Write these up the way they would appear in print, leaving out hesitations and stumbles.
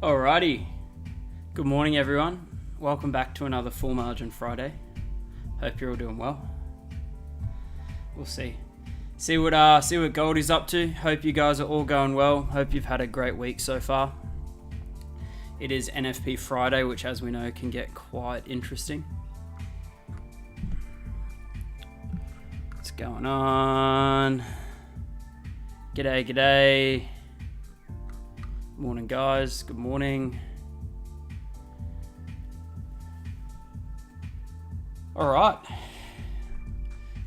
Alrighty, good morning everyone. Welcome back to another Full Margin Friday. Hope you're all doing well. We'll see what Goldie's up to. Hope you guys are all going well. Hope you've had a great week so far. It is NFP Friday, which as we know can get quite interesting. What's going on? G'day. Morning guys, good morning. Alright,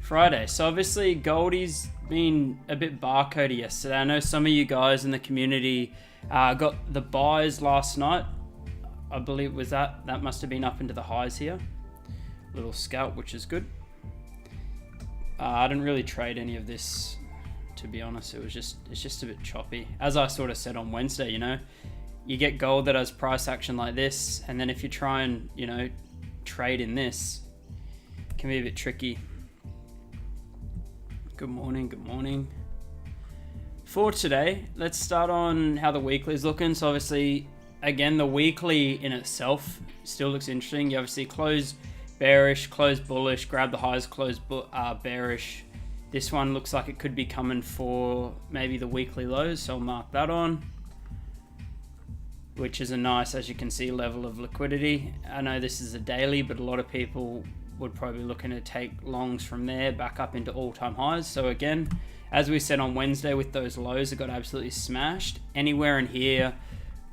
Friday. So obviously Goldie's been a bit barcodey yesterday. I know some of you guys in the community got the buys last night. I believe it was that must have been up into the highs here. Little scalp, which is good. I didn't really trade any of this, to be honest. It's just a bit choppy. As I sort of said on Wednesday, you get gold that has price action like this, and then if you try and, trade in this, it can be a bit tricky. Good morning. For today, let's start on how the weekly is looking. So obviously, again, the weekly in itself still looks interesting. You obviously close bearish, close bullish, grab the highs, close bearish. This one looks like it could be coming for maybe the weekly lows, so I'll mark that on, which is a nice, as you can see, level of liquidity. I know this is a daily, but a lot of people would probably be looking to take longs from there back up into all-time highs. So again, as we said on Wednesday with those lows that got absolutely smashed, anywhere in here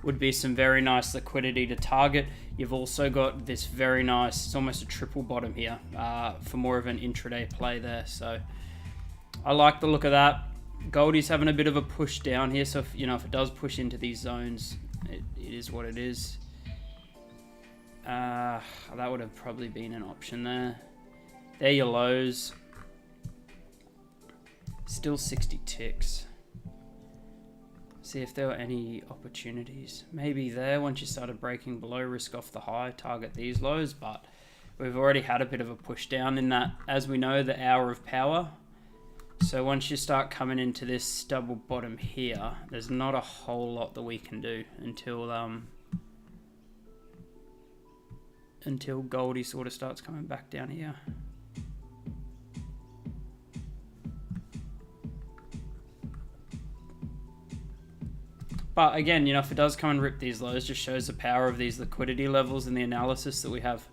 would be some very nice liquidity to target. You've also got this very nice, it's almost a triple bottom here for more of an intraday play there. So I like the look of that. Goldie's having a bit of a push down here, so if it does push into these zones, it is what it is. That would have probably been an option there. There your lows. Still 60 ticks. See if there were any opportunities. Maybe there, once you started breaking below, risk off the high, target these lows, but we've already had a bit of a push down in that, as we know, the hour of power. So once you start coming into this double bottom here, there's not a whole lot that we can do until Goldie sort of starts coming back down here. But again, if it does come and rip these lows, just shows the power of these liquidity levels and the analysis that we have.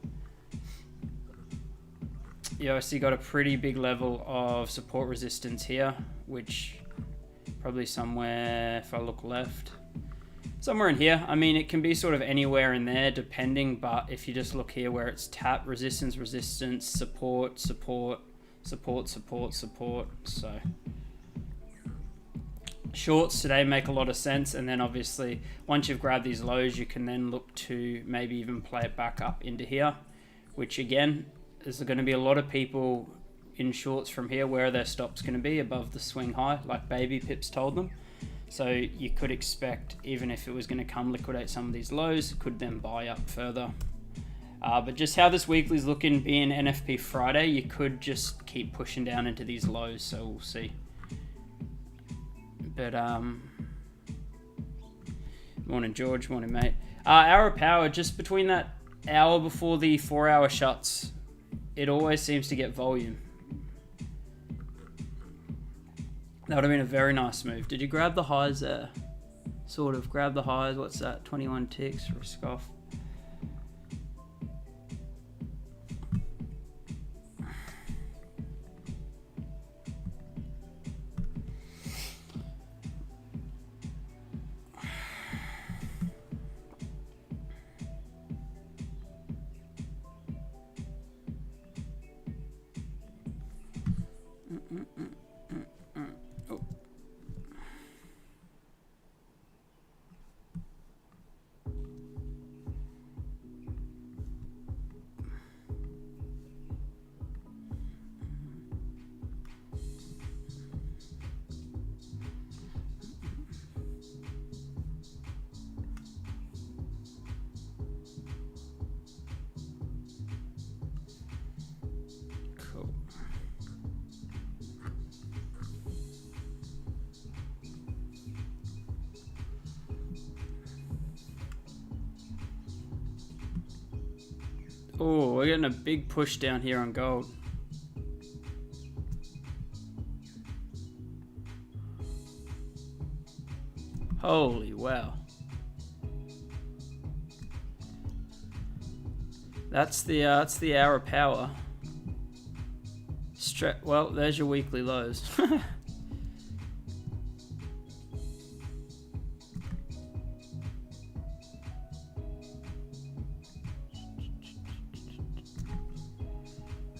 You obviously got a pretty big level of support resistance here, which probably somewhere, if I look left, somewhere in here. I mean, it can be sort of anywhere in there depending, but if you just look here where it's tap, resistance, support. So shorts today make a lot of sense. And then obviously once you've grabbed these lows, you can then look to maybe even play it back up into here, which again, there's going to be a lot of people in shorts from here. Where their stop's going to be above the swing high, like Baby Pips told them. So you could expect, even if it was going to come liquidate some of these lows, could then buy up further. But just how this weekly's looking, being NFP Friday, you could just keep pushing down into these lows. So we'll see. But morning George, morning mate. Hour of power, just between that hour before the 4-hour shuts, it always seems to get volume. That would have been a very nice move. Did you grab the highs there? Sort of grab the highs. What's that? 21 ticks. Risk off. Oh, we're getting a big push down here on gold. Holy wow. That's the hour of power. Well, there's your weekly lows.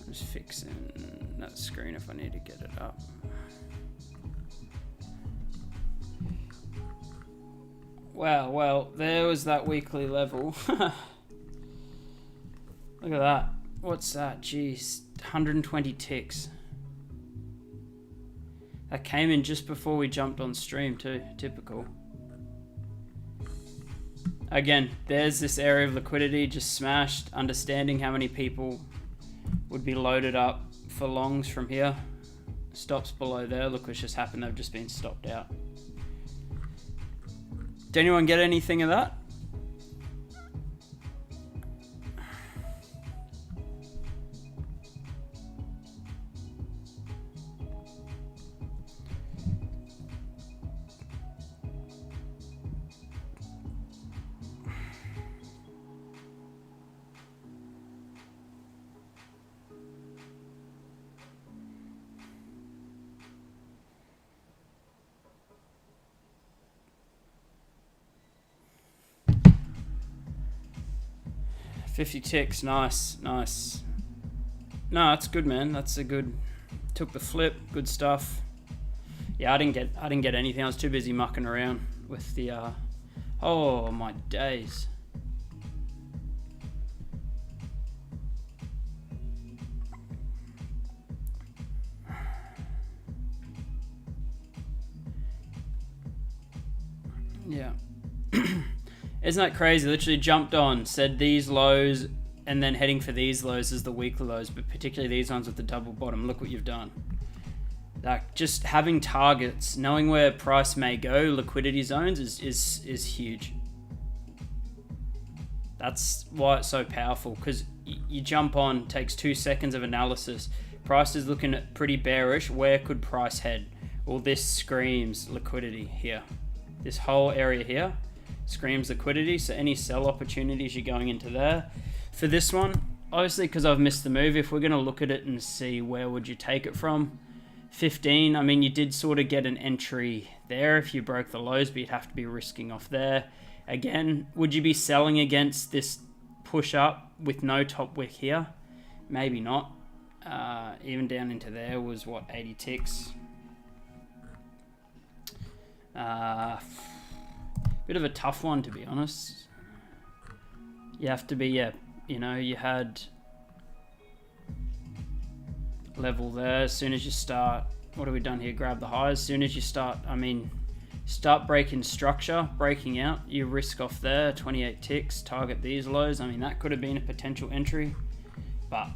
Just fixing that screen if I need to get it up. Wow, well, there was that weekly level. Look at that. What's that? Jeez, 120 ticks. That came in just before we jumped on stream too. Typical. Again, there's this area of liquidity just smashed. Understanding how many people would be loaded up for longs from here. Stops below there. Look what's just happened. They've just been stopped out. Did anyone get anything of that? $50 ticks, nice. No, that's good, man. That's a good. Took the flip, good stuff. Yeah, I didn't get anything. I was too busy mucking around with the. Oh my days. Yeah. Isn't that crazy? Literally jumped on, said these lows, and then heading for these lows as the weekly lows, but particularly these ones with the double bottom. Look what you've done. Like, just having targets, knowing where price may go, liquidity zones is huge. That's why it's so powerful, because you jump on, takes 2 seconds of analysis. Price is looking at pretty bearish. Where could price head? Well, this screams liquidity here. This whole area here screams liquidity, so any sell opportunities you're going into there. For this one, obviously because I've missed the move, if we're going to look at it and see where would you take it from, 15, I mean, you did sort of get an entry there if you broke the lows, but you'd have to be risking off there. Again, would you be selling against this push up with no top wick here? Maybe not. Even down into there was, what, 80 ticks. Bit of a tough one, to be honest. You have to be, yeah, you know, you had level there. As soon as you start, what have we done here? Grab the highs. As soon as you start, I mean, start breaking structure, breaking out, you risk off there, 28 ticks, target these lows. I mean, that could have been a potential entry, but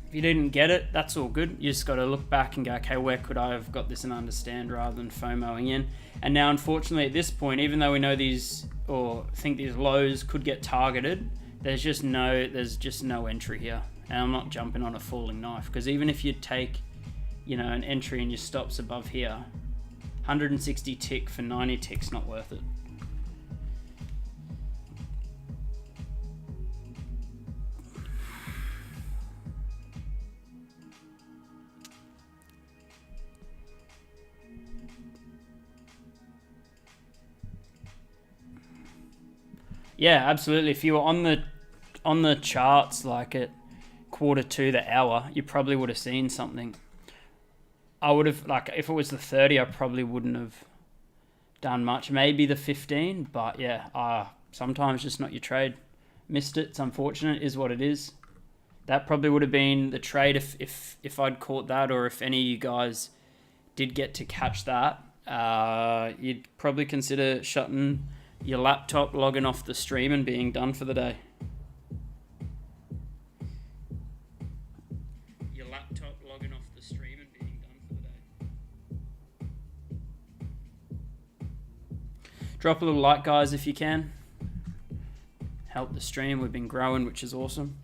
if you didn't get it, that's all good. You just got to look back and go, okay, where could I have got this and understand, rather than FOMOing in. And now, unfortunately, at this point, even though we know these, or think these lows could get targeted, there's just no entry here. And I'm not jumping on a falling knife, because even if you take, you know, an entry and your stops above here, 160 tick for 90 ticks, not worth it. Yeah, absolutely. If you were on the charts, like at quarter to the hour, you probably would have seen something. I would have, like, if it was the 30, I probably wouldn't have done much. Maybe the 15, but yeah, sometimes just not your trade. Missed it. It's unfortunate. Is what it is. That probably would have been the trade if I'd caught that, or if any of you guys did get to catch that. You'd probably consider shutting your laptop, logging off the stream, and being done for the day. Your laptop, logging off the stream, and being done for the day. Drop a little like, guys, if you can. help the stream. We've been growing, which is awesome.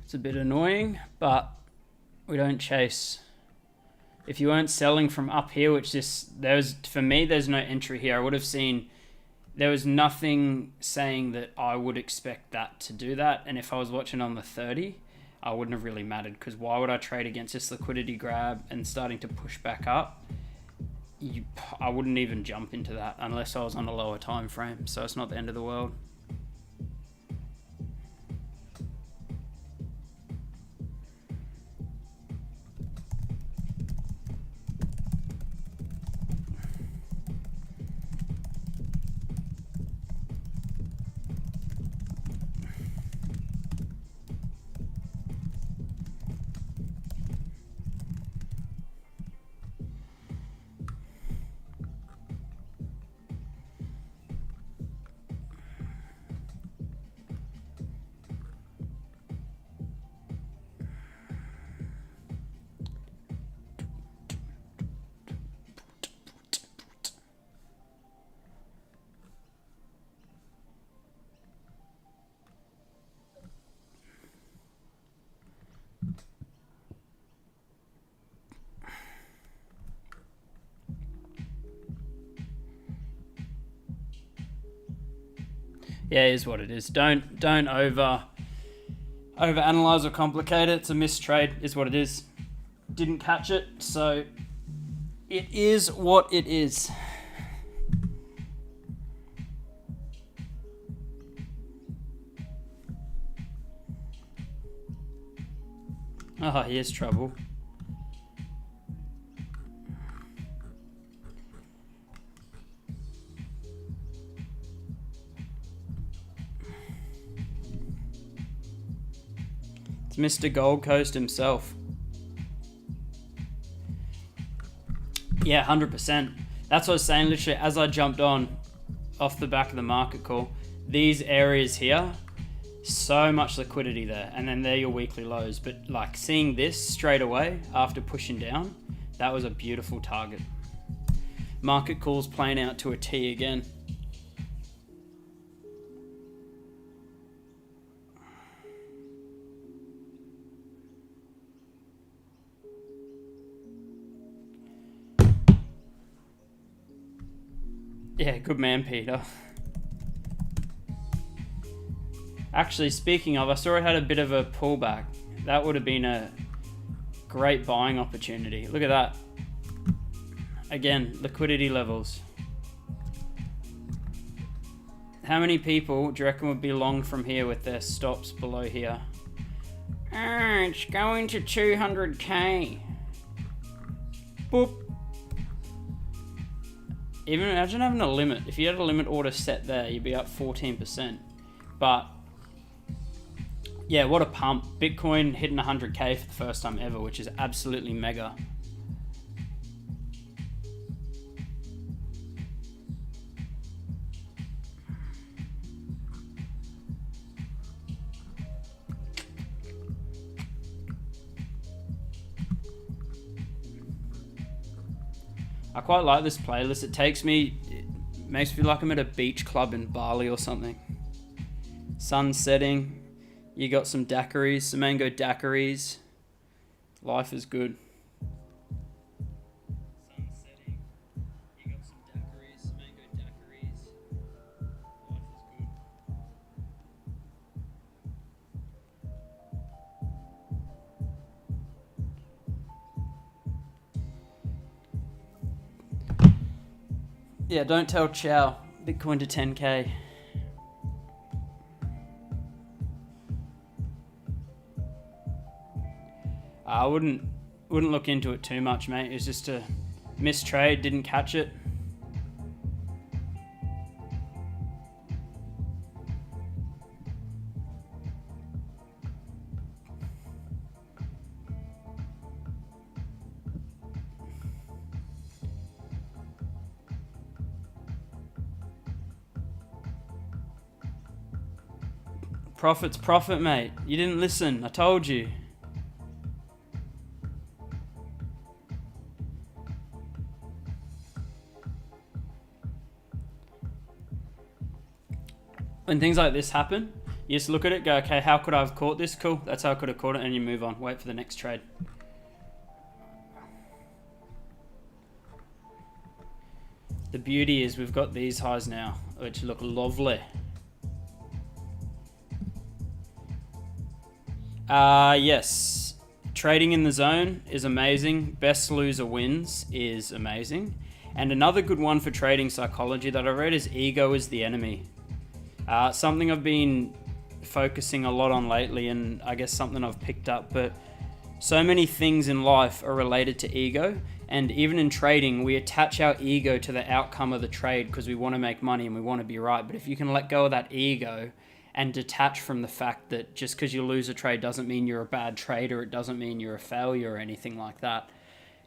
It's a bit annoying, but we don't chase. If you weren't selling from up here, which for me, there's no entry here. I would have seen, there was nothing saying that I would expect that to do that. And if I was watching on the 30, I wouldn't have really mattered, because why would I trade against this liquidity grab and starting to push back up? I wouldn't even jump into that unless I was on a lower time frame. So it's not the end of the world. Yeah, it is what it is. Don't over analyze or complicate it. It's a missed trade, is what it is. Didn't catch it, so it is what it is. Oh, here's trouble. It's Mr. Gold Coast himself. Yeah, 100%. That's what I was saying, literally, as I jumped on off the back of the market call, these areas here, so much liquidity there, and then they're your weekly lows. But like seeing this straight away after pushing down, that was a beautiful target. Market calls playing out to a T again. Yeah, good man, Peter. Actually, speaking of, I saw it had a bit of a pullback. That would have been a great buying opportunity. Look at that. Again, liquidity levels. How many people do you reckon would be long from here with their stops below here? Oh, it's going to 200k. Boop. Even imagine having a limit. If you had a limit order set there, you'd be up 14%. But yeah, what a pump. Bitcoin hitting 100k for the first time ever, which is absolutely mega. I quite like this playlist. It makes me feel like I'm at a beach club in Bali or something. Sun setting. You got some daiquiris, some mango daiquiris. Life is good. Sun setting. You got some daiquiris, some mango daiquiris. Life is good. Yeah, don't tell Chow. Bitcoin to 10k. I wouldn't look into it too much, mate. It's just a missed trade, didn't catch it. Profit's profit, mate. You didn't listen. I told you. When things like this happen, you just look at it, go, okay, how could I have caught this? Cool, that's how I could have caught it, and you move on. Wait for the next trade. The beauty is we've got these highs now, which look lovely. Yes. Trading in the zone is amazing. Best loser wins is amazing. And another good one for trading psychology that I read is ego is the enemy. Something I've been focusing a lot on lately, and I guess something I've picked up, but so many things in life are related to ego, and even in trading, we attach our ego to the outcome of the trade because we want to make money and we want to be right. But if you can let go of that ego and detach from the fact that just because you lose a trade doesn't mean you're a bad trader, it doesn't mean you're a failure or anything like that.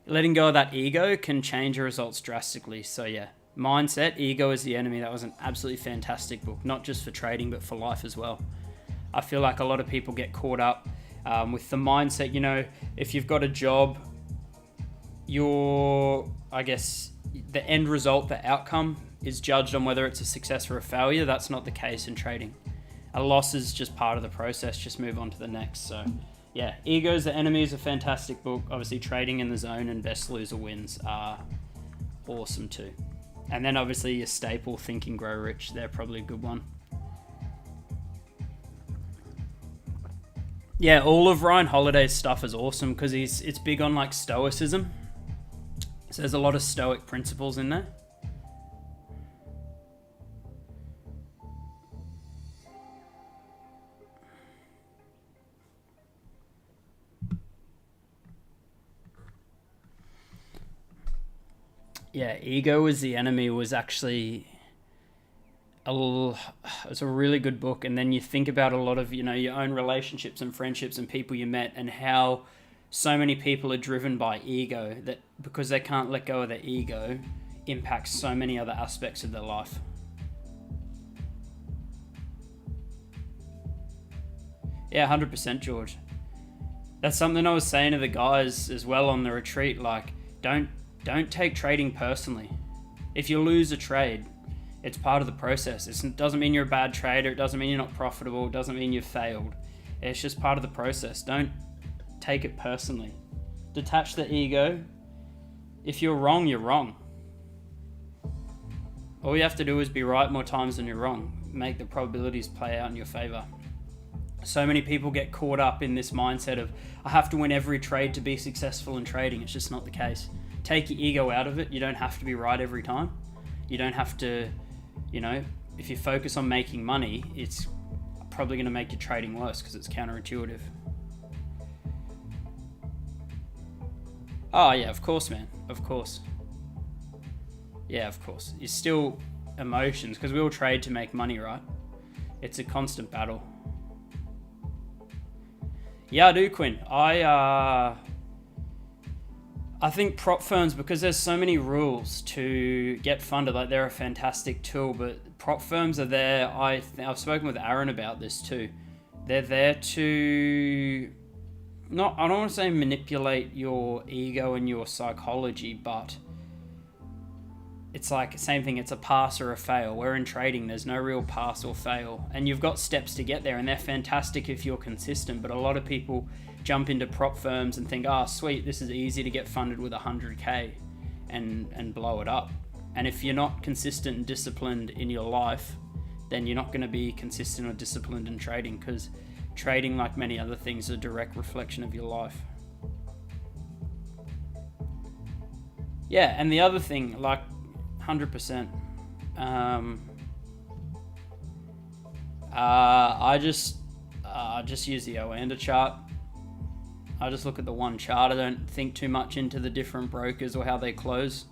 Letting go of that ego can change your results drastically. So yeah. Mindset, Ego is the Enemy. That was an absolutely fantastic book, not just for trading, but for life as well. I feel like a lot of people get caught up with the mindset, you know, if you've got a job, I guess, the end result, the outcome is judged on whether it's a success or a failure. That's not the case in trading. A loss is just part of the process. Just move on to the next. So yeah, Ego is the Enemy is a fantastic book. Obviously, Trading in the Zone and Best Loser Wins are awesome too. And then obviously your staple, Think and Grow Rich, they're probably a good one. Yeah, all of Ryan Holiday's stuff is awesome because it's big on like stoicism. So there's a lot of stoic principles in there. Yeah, Ego is the Enemy was actually it's a really good book. And then you think about a lot of, you know, your own relationships and friendships and people you met and how so many people are driven by ego that because they can't let go of their ego impacts so many other aspects of their life. Yeah, 100%, George. That's something I was saying to the guys as well on the retreat. Like, don't take trading personally. If you lose a trade, it's part of the process. It doesn't mean you're a bad trader. It doesn't mean you're not profitable. It doesn't mean you've failed. It's just part of the process. Don't take it personally. Detach the ego. If you're wrong, you're wrong. All you have to do is be right more times than you're wrong. Make the probabilities play out in your favor. So many people get caught up in this mindset of, I have to win every trade to be successful in trading. It's just not the case. Take your ego out of it. You don't have to be right every time. You don't have to, you know, if you focus on making money, it's probably going to make your trading worse because it's counterintuitive. Oh yeah, of course, man. Of course. Yeah, of course. It's still emotions because we all trade to make money, right? It's a constant battle. Yeah, I do, Quinn. I think prop firms, because there's so many rules to get funded, like they're a fantastic tool, but prop firms are there. I've spoken with Aaron about this too. They're there to I don't want to say manipulate your ego and your psychology, but it's like the same thing. It's a pass or a fail. Where in trading, there's no real pass or fail, and you've got steps to get there, and they're fantastic if you're consistent. But a lot of people jump into prop firms and think, oh, sweet, this is easy to get funded with 100K and blow it up. And if you're not consistent and disciplined in your life, then you're not going to be consistent or disciplined in trading, because trading, like many other things, is a direct reflection of your life. Yeah, and the other thing, like 100%, I just use the Oanda chart. I just look at the one chart. I don't think too much into the different brokers or how they close.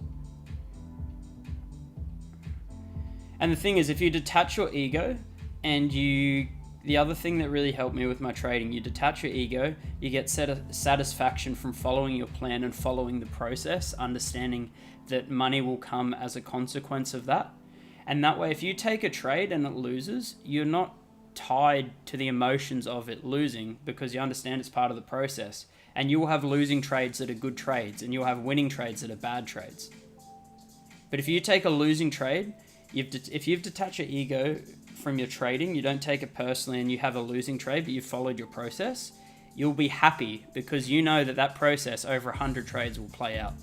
And the thing is, if you detach your ego and the other thing that really helped me with my trading, you detach your ego, you get satisfaction from following your plan and following the process, understanding that money will come as a consequence of that. And that way, if you take a trade and it loses, you're not tied to the emotions of it losing, because you understand it's part of the process. And you will have losing trades that are good trades, and you'll have winning trades that are bad trades. But if you take a losing trade, if you've detached your ego from your trading, you don't take it personally, and you have a losing trade, but you've followed your process, you'll be happy because you know that process over 100 trades will play out.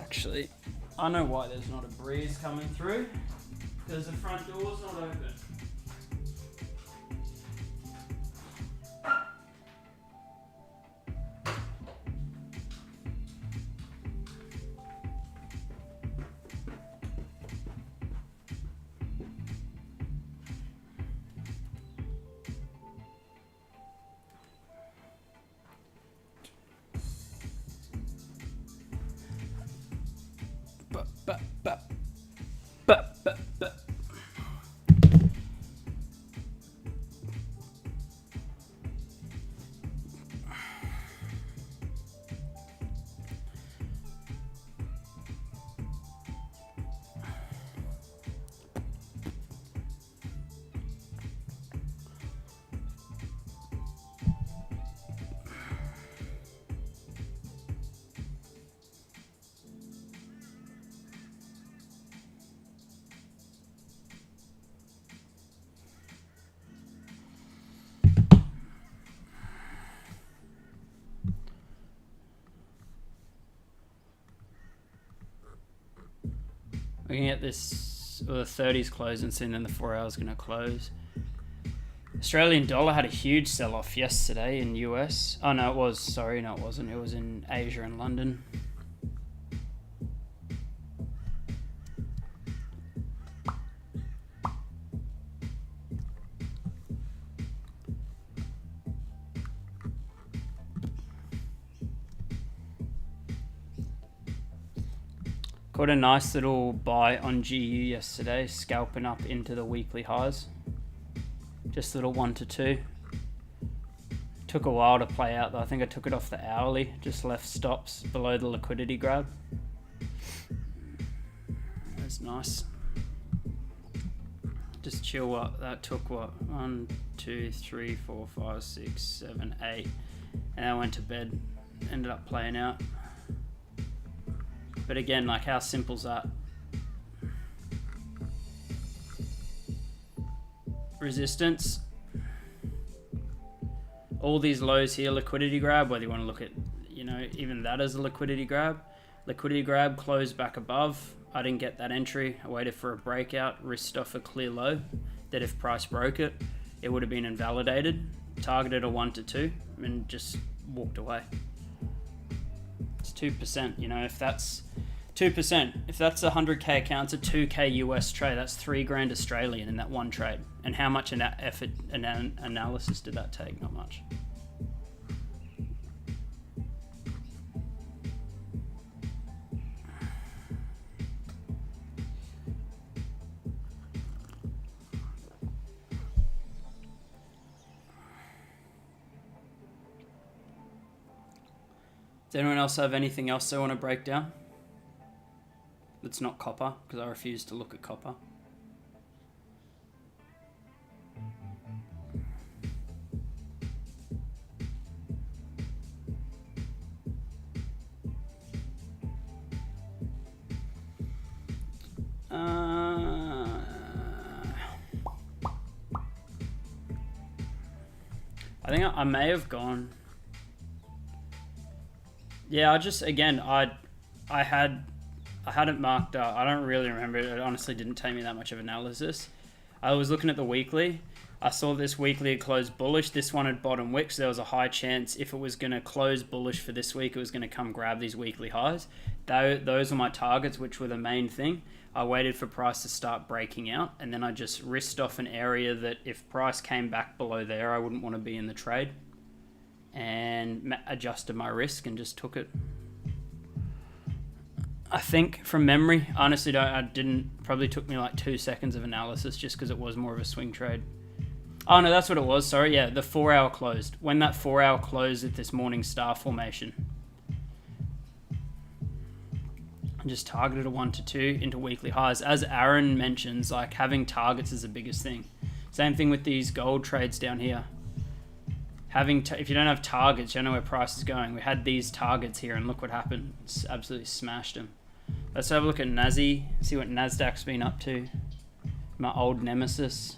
Actually, I know why there's not a breeze coming through, because the front door's not open. Looking at this, well, the 30s closing soon, then the 4 hours going to close. Australian dollar had a huge sell-off yesterday in US. Oh no, it was. Sorry, no, it wasn't. It was in Asia and London. Got a nice little buy on GU yesterday, scalping up into the weekly highs. Just a little 1 to 2. Took a while to play out though. I think I took it off the hourly, just left stops below the liquidity grab. That's nice. Just chill. What that took, what, 1 2 3 4 5 6 7 8, and I went to bed. Ended up playing out. But again, like, how simple's that? Resistance. All these lows here, liquidity grab, whether you want to look at, you know, even that as a liquidity grab. Liquidity grab, closed back above. I didn't get that entry. I waited for a breakout, risked off a clear low, that if price broke it, it would have been invalidated. Targeted a 1 to 2 and just walked away. It's 2%, you know, if that's 2%, if that's a 100k account, it's a 2k US trade, that's 3 grand Australian in that one trade. And how much effort and analysis did that take? Not much. Does anyone else have anything else they want to break down? That's not copper, because I refuse to look at copper. I think I may have gone. Yeah, I just, again, I had I had it marked up. I don't really remember it. It honestly didn't take me that much of analysis. I was looking at the weekly. I saw this weekly had closed bullish. This one had bottom wick, so there was a high chance if it was going to close bullish for this week, it was going to come grab these weekly highs. Those were my targets, which were the main thing. I waited for price to start breaking out, and then I just risked off an area that if price came back below there, I wouldn't want to be in the trade, and adjusted my risk and just took it. I think from memory, honestly, probably took me like 2 seconds of analysis just because it was more of a swing trade. Oh no, that's what it was. Sorry, yeah, the 4 hour closed. When that 4 hour closed at this morning star formation, I just targeted a 1 to 2 into weekly highs. As Aaron mentions, like having targets is the biggest thing. Same thing with these gold trades down here. If you don't have targets, you don't know where price is going. We had these targets here, and look what happened. It's absolutely smashed them. Let's have a look at Nazi, see what Nasdaq's been up to. My old nemesis.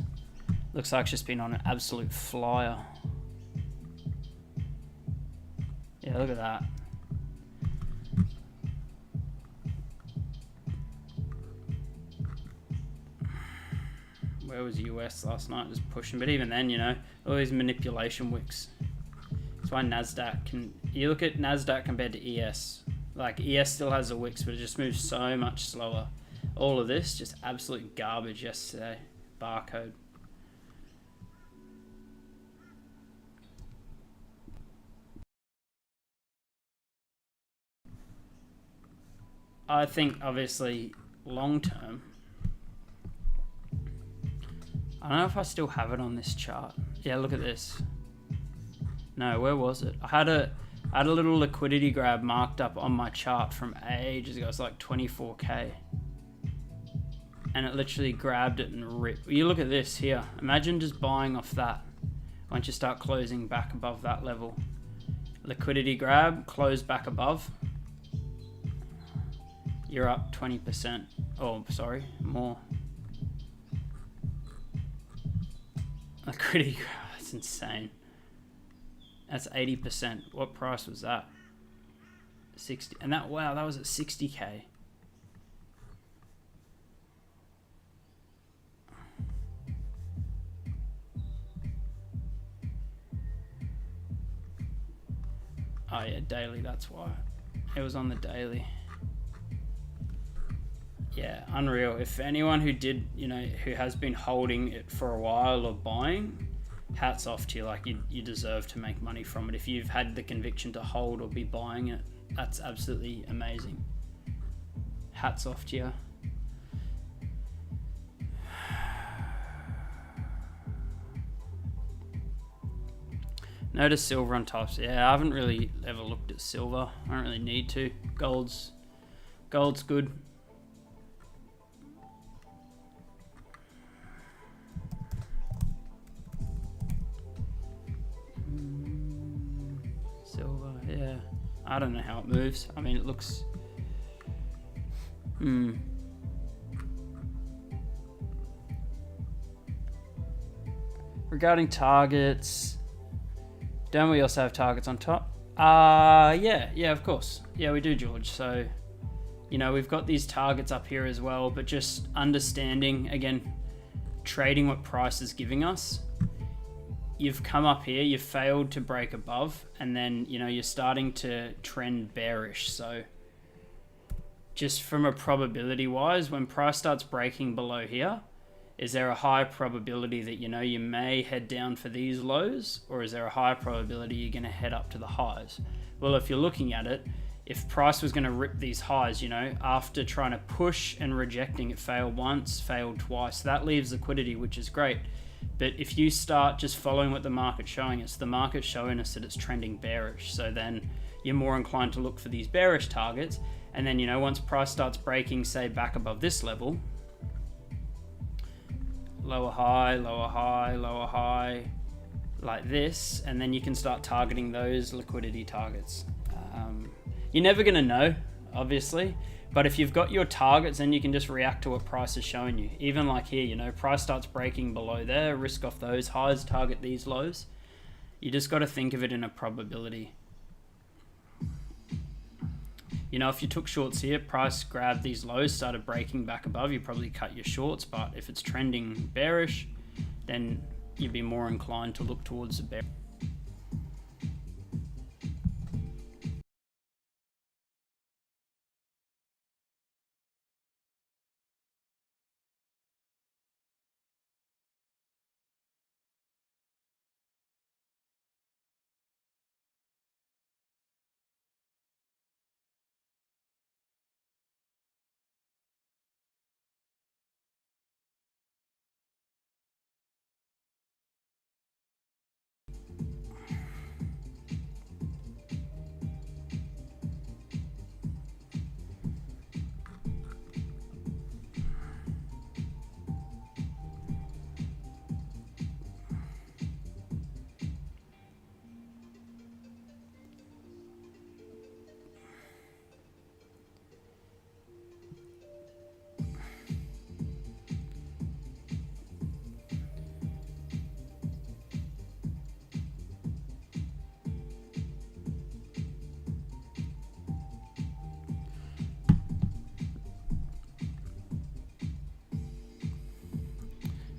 Looks like it's just been on an absolute flyer. Yeah, look at that. Where was US last night? Just pushing, but even then, you know, all these manipulation wicks. That's why Nasdaq you look at Nasdaq compared to ES. Like ES still has the wicks, but it just moves so much slower. All of this, just absolute garbage yesterday. Barcode. I think obviously long term, I don't know if I still have it on this chart. Yeah, look at this. No, where was it? I had a little liquidity grab marked up on my chart from ages ago. It's like 24k. And it literally grabbed it and ripped. You look at this here. Imagine just buying off that once you start closing back above that level. Liquidity grab, close back above. You're up 20%. Oh, sorry, more. Liquidity, that's insane. That's 80%. What price was that? 60. And that, wow, that was at 60k. Oh yeah, daily, that's why. It was on the daily. Yeah, unreal. If anyone who did, you know, who has been holding it for a while or buying, hats off to you. Like you deserve to make money from it. If you've had the conviction to hold or be buying it, that's absolutely amazing. Hats off to you. Notice silver on tops. Yeah, I haven't really ever looked at silver. I don't really need to. Gold's good. Silver, yeah. I don't know how it moves. I mean, it looks... Regarding targets... Don't we also have targets on top? Yeah, of course. Yeah, we do, George. So, you know, we've got these targets up here as well, but just understanding, again, trading what price is giving us. You've come up here, you've failed to break above, and then, you know, you're starting to trend bearish. So just from a probability wise, when price starts breaking below here, is there a high probability that, you know, you may head down for these lows, or is there a high probability you're going to head up to the highs? Well, if you're looking at it, if price was going to rip these highs, you know, after trying to push and rejecting, it failed once, failed twice. That leaves liquidity, which is great. But if you start just following what the market's showing us, the market's showing us that it's trending bearish. So then you're more inclined to look for these bearish targets. And then, you know, once price starts breaking, say, back above this level, lower high, lower high, lower high, like this, and then you can start targeting those liquidity targets. You're never going to know, obviously, but if you've got your targets, then you can just react to what price is showing you. Even like here, you know, price starts breaking below there, risk off those highs, target these lows. You just got to think of it in a probability. You know, if you took shorts here, price grabbed these lows, started breaking back above, you probably cut your shorts. But if it's trending bearish, then you'd be more inclined to look towards the bear.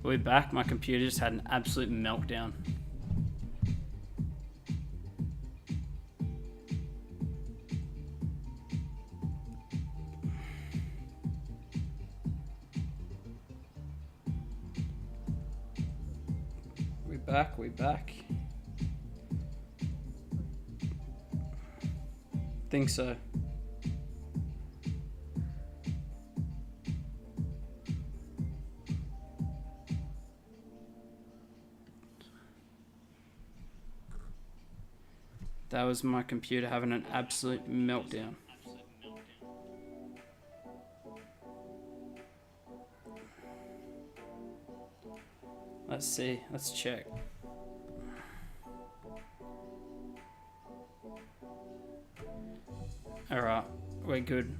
We're back. My computer just had an absolute meltdown. We're back. Think so. That was my computer having an absolute meltdown. Let's see. Let's check. All right, we're good.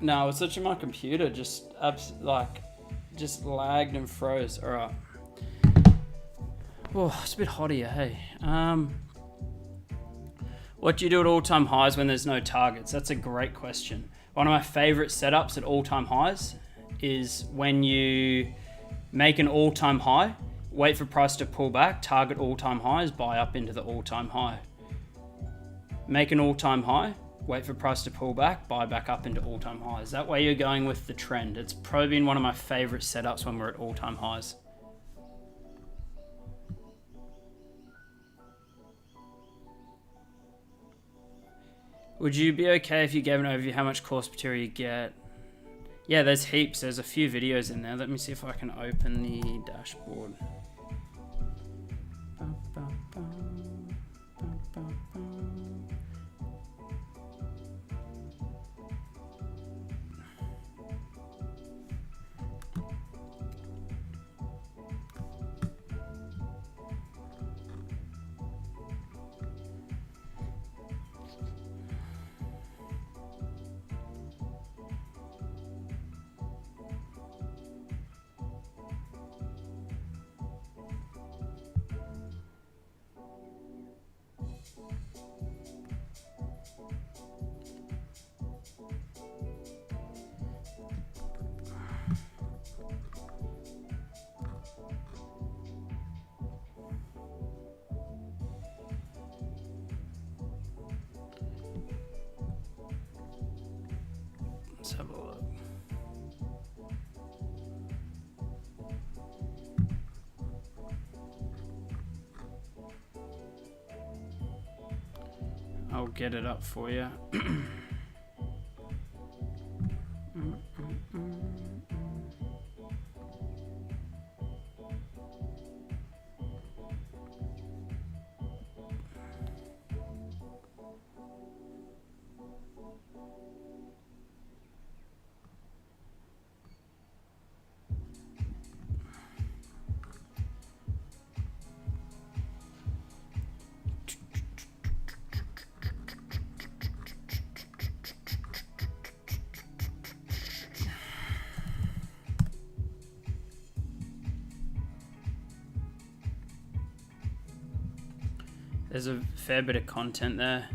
No, it's literally my computer just lagged and froze. All right. Oh, it's a bit hot here. Hey. What do you do at all-time highs when there's no targets? That's a great question. One of my favorite setups at all-time highs is when you make an all-time high, wait for price to pull back, target all-time highs, buy up into the all-time high. Make an all-time high, wait for price to pull back, buy back up into all-time highs. That way you're going with the trend. It's probably been one of my favorite setups when we're at all-time highs. Would you be okay if you gave an overview how much course material you get? Yeah, there's heaps. There's a few videos in there. Let me see if I can open the dashboard. Let's have a look. I'll get it up for you. there's a fair bit of content there.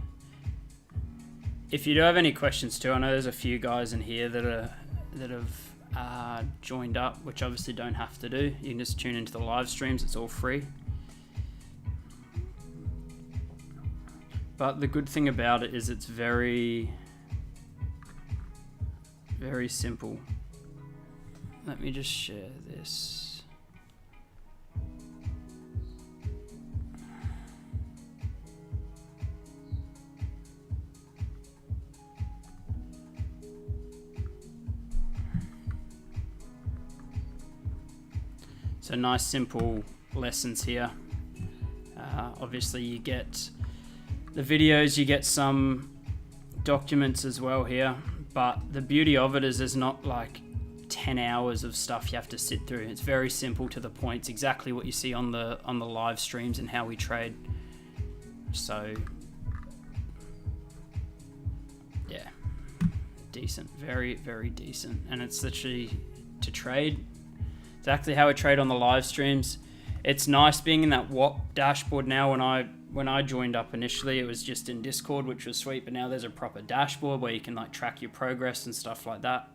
If you do have any questions too, I know there's a few guys in here that have joined up, which obviously don't have to do. You can just tune into the live streams, it's all free. But the good thing about it is it's very, very simple. Let me just share this. So nice simple lessons here. Obviously you get the videos, you get some documents as well here, but the beauty of it is there's not like 10 hours of stuff you have to sit through. It's very simple to the point. It's exactly what you see on the live streams and how we trade. So yeah, decent, very, very decent. And it's literally to trade exactly how I trade on the live streams. It's nice being in that WAP dashboard now. When I joined up initially, it was just in Discord, which was sweet, but now there's a proper dashboard where you can like track your progress and stuff like that.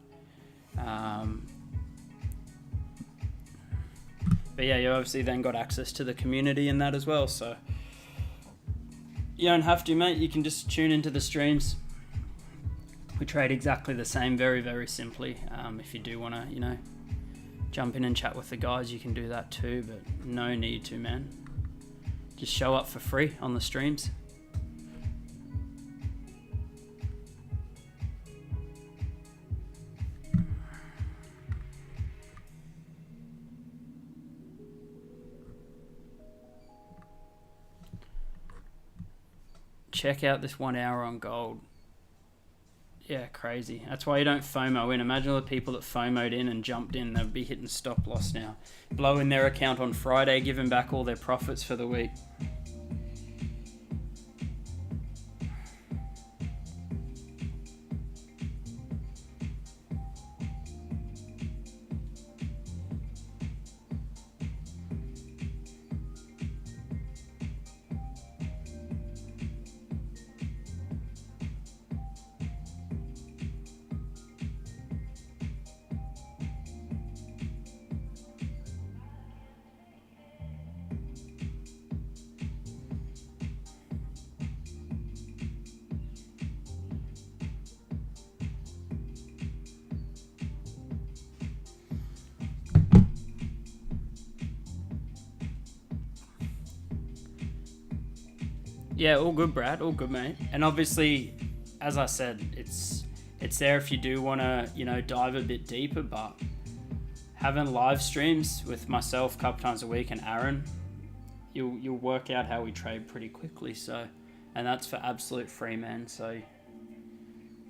But yeah, you obviously then got access to the community and that as well. So you don't have to, mate. You can just tune into the streams. We trade exactly the same, very, very simply. If you do want to, you know, jump in and chat with the guys, you can do that too, but no need to, man. Just show up for free on the streams. Check out this 1 hour on gold. Yeah, crazy. That's why you don't FOMO in. Imagine all the people that FOMO'd in and jumped in. They'd be hitting stop loss now. Blowing their account on Friday, giving back all their profits for the week. Yeah, all good, Brad. All good, mate. And obviously, as I said, it's there if you do want to, you know, dive a bit deeper. But having live streams with myself a couple times a week and Aaron, you'll work out how we trade pretty quickly. So, and that's for absolute free, man. So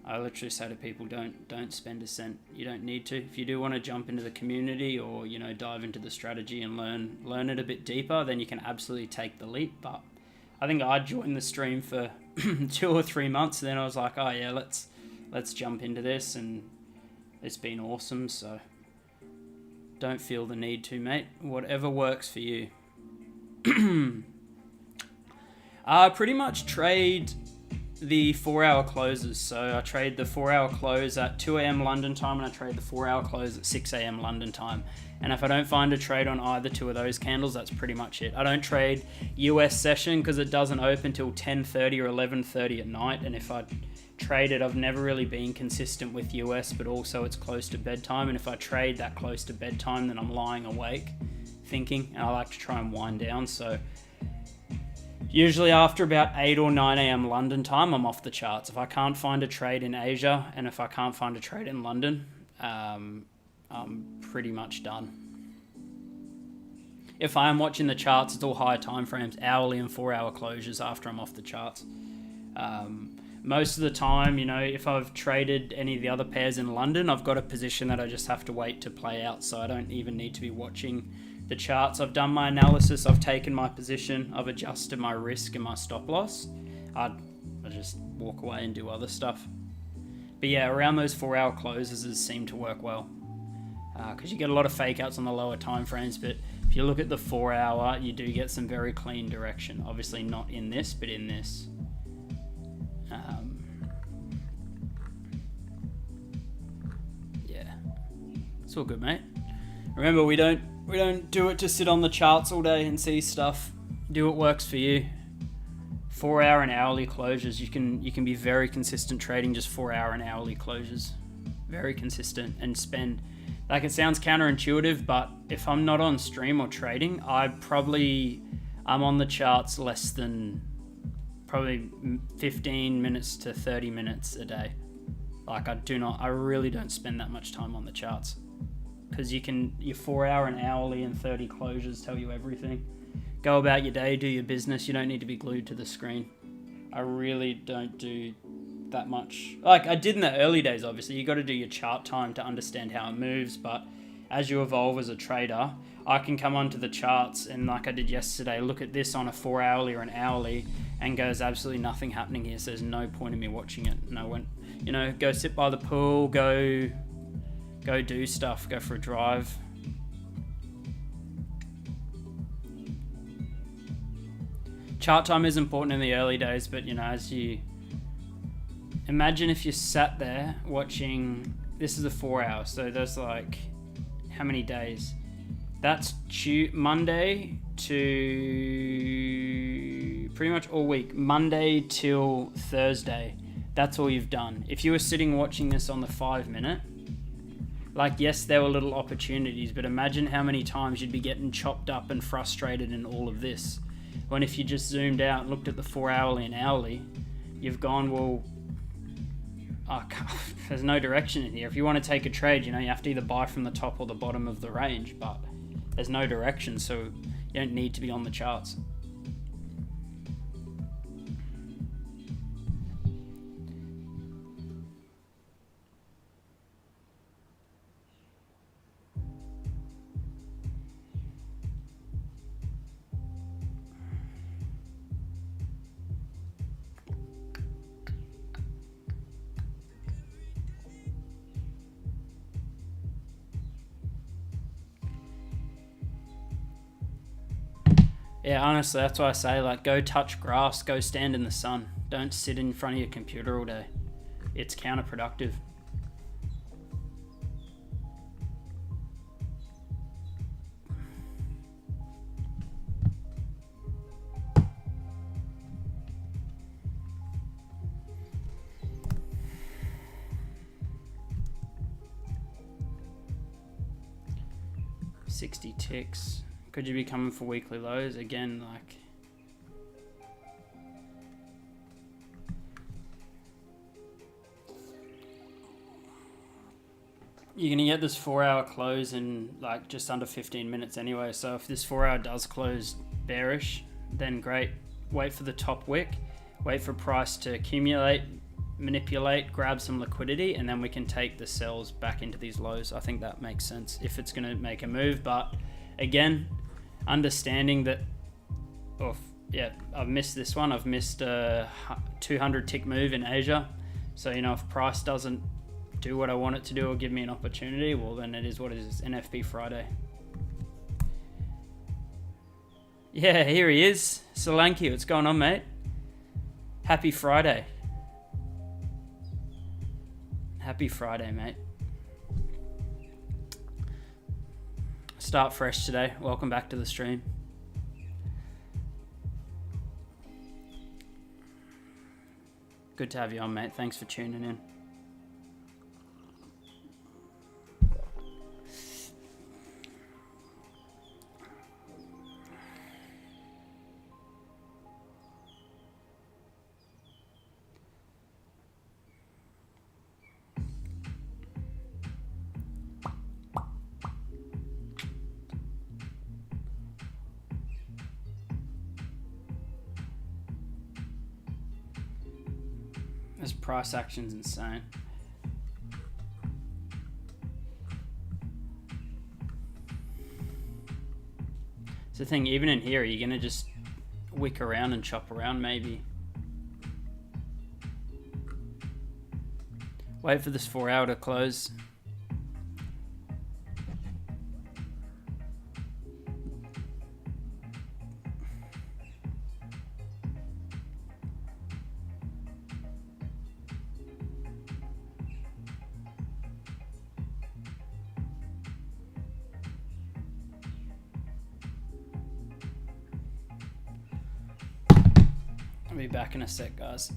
I literally say to people, don't spend a cent. You don't need to. If you do want to jump into the community or, you know, dive into the strategy and learn it a bit deeper, then you can absolutely take the leap. But I think I joined the stream for 2 or 3 months, and then I was like, oh yeah, let's jump into this, and it's been awesome. So don't feel the need to, mate. Whatever works for you. I pretty much trade the 4-hour closes. So I trade the 4-hour close at 2 a.m. London time, and I trade the 4-hour close at 6 a.m. London time. And if I don't find a trade on either two of those candles, that's pretty much it. I don't trade US session because it doesn't open till 10:30 or 11:30 at night. And if I trade it, I've never really been consistent with US, but also it's close to bedtime. And if I trade that close to bedtime, then I'm lying awake thinking, and I like to try and wind down. So usually after about 8 or 9 a.m. London time, I'm off the charts. If I can't find a trade in Asia, and if I can't find a trade in London, I'm pretty much done. If I am watching the charts, it's all higher time frames, hourly and 4-hour closures after I'm off the charts. Most of the time, you know, if I've traded any of the other pairs in London, I've got a position that I just have to wait to play out, so I don't even need to be watching the charts. I've done my analysis, I've taken my position, I've adjusted my risk and my stop loss. I just walk away and do other stuff. But yeah, around those 4-hour closes seem to work well, because you get a lot of fake outs on the lower time frames, but If you look at the 4 hour, you do get some very clean direction. Obviously not in this, but in this. Yeah, it's all good, mate. Remember, we don't do it to sit on the charts all day and see stuff. Do what works for you. 4 hour and hourly closures. You can be very consistent trading just 4 hour and hourly closures. Very consistent and spend. Like, it sounds counterintuitive, but if I'm not on stream or trading, I'm on the charts less than probably 15 minutes to 30 minutes a day. Like, I really don't spend that much time on the charts, because your 4 hour and hourly and 30 closures tell you everything. Go about your day, do your business. You don't need to be glued to the screen. I really don't do that much. Like I did in the early days, obviously. You got to do your chart time to understand how it moves, but as you evolve as a trader, I can come onto the charts and, like I did yesterday, look at this on a 4 hourly or an hourly and there's absolutely nothing happening here, so there's no point in me watching it. And I went, go sit by the pool, go do stuff, go for a drive. Chart time is important in the early days, but as you imagine, if you sat there watching, this is a 4 hour, so there's like how many days? That's Monday to pretty much all week, Monday till Thursday. That's all you've done. If you were sitting watching this on the 5 minute, like, yes, there were little opportunities, but imagine how many times you'd be getting chopped up and frustrated in all of this. When if you just zoomed out and looked at the 4 hourly and hourly, you've gone, well, there's no direction in here. If you want to take a trade, you have to either buy from the top or the bottom of the range, but there's no direction, so you don't need to be on the charts. Yeah, honestly, that's why I say, like, go touch grass, go stand in the sun. Don't sit in front of your computer all day. It's counterproductive. $60 ticks. Could you be coming for weekly lows? Again, like, you're going to get this 4 hour close in like just under 15 minutes anyway. So if this 4 hour does close bearish, then great. Wait for the top wick, wait for price to accumulate, manipulate, grab some liquidity, and then we can take the sells back into these lows. I think that makes sense if it's going to make a move. But again, understanding that, I've missed this one. I've missed a 200 tick move in Asia. So, if price doesn't do what I want it to do or give me an opportunity, well, then it is what it is. NFP Friday. Yeah, here he is. Solanki, what's going on, mate? Happy Friday. Happy Friday, mate. Start fresh today. Welcome back to the stream. Good to have you on, mate. Thanks for tuning in. This price action's insane. It's the thing, even in here, are you gonna just wick around and chop around maybe? Wait for this 4 hour to close. I'll be back in a sec, guys.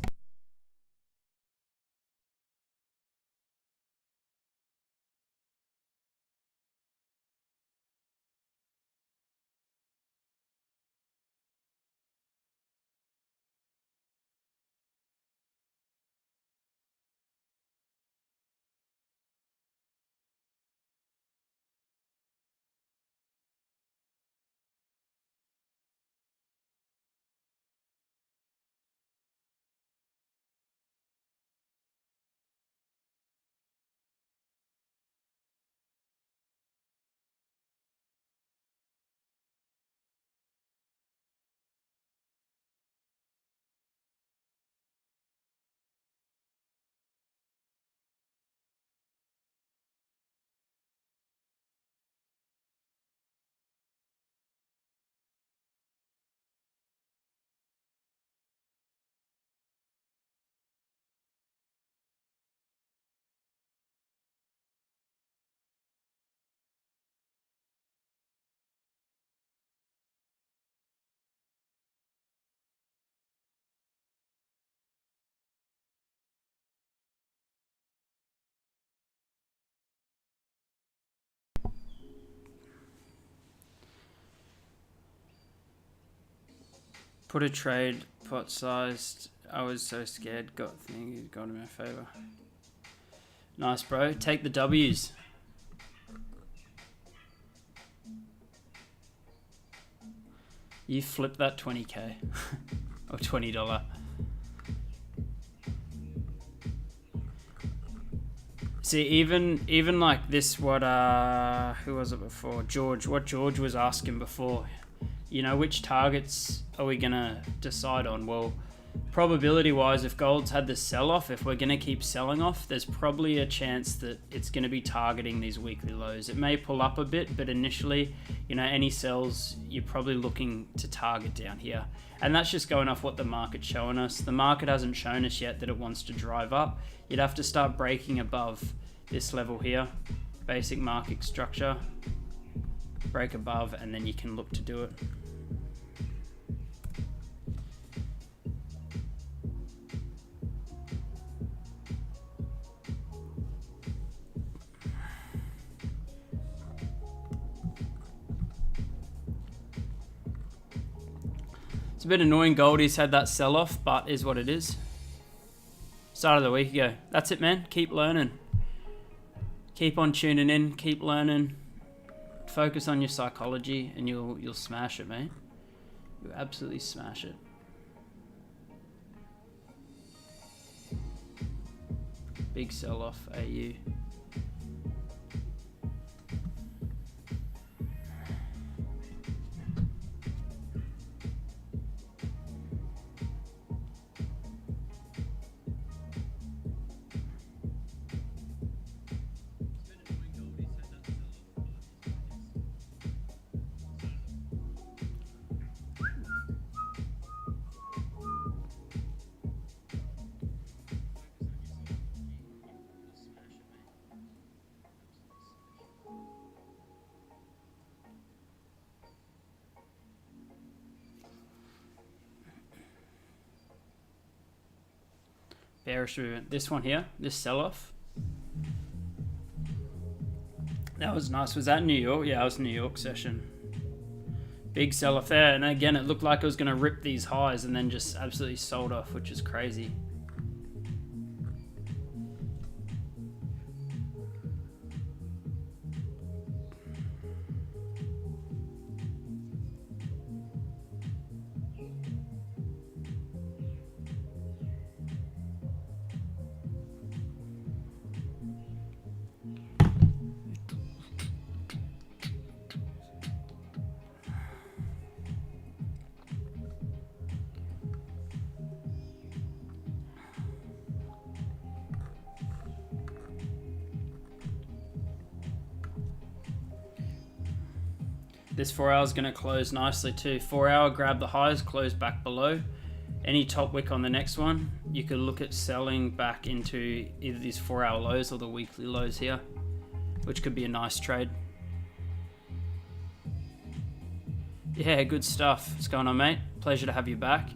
Put a trade, pot sized. I was so scared. Got in my favor. Nice, bro. Take the W's. You flip that 20k or $20. See, even like this, what who was it before? George. What George was asking before. You know, which targets are we gonna decide on? Well, probability wise, if gold's had this sell-off, if we're going to keep selling off, there's probably a chance that it's going to be targeting these weekly lows. It may pull up a bit, but initially, you know, any sells, you're probably looking to target down here. And that's just going off what the market's showing us. The market hasn't shown us yet that it wants to drive up. You'd have to start breaking above this level here, basic market structure, break above, and then you can look to do it. It's a bit annoying Goldie's had that sell-off, but is what it is. Start of the week ago. That's it, man. Keep learning. Keep on tuning in. Keep learning. Focus on your psychology and you'll smash it, mate. You'll absolutely smash it. Big sell-off, AU. Bearish movement. This one here, this sell-off. That was nice. Was that New York? Yeah, it was New York session. Big sell-off there. And again, it looked like it was going to rip these highs and then just absolutely sold off, which is crazy. This 4 hour is going to close nicely too. 4 hour, grab the highs, close back below. Any top wick on the next one, you could look at selling back into either these 4 hour lows or the weekly lows here, which could be a nice trade. Yeah, good stuff. What's going on, mate? Pleasure to have you back.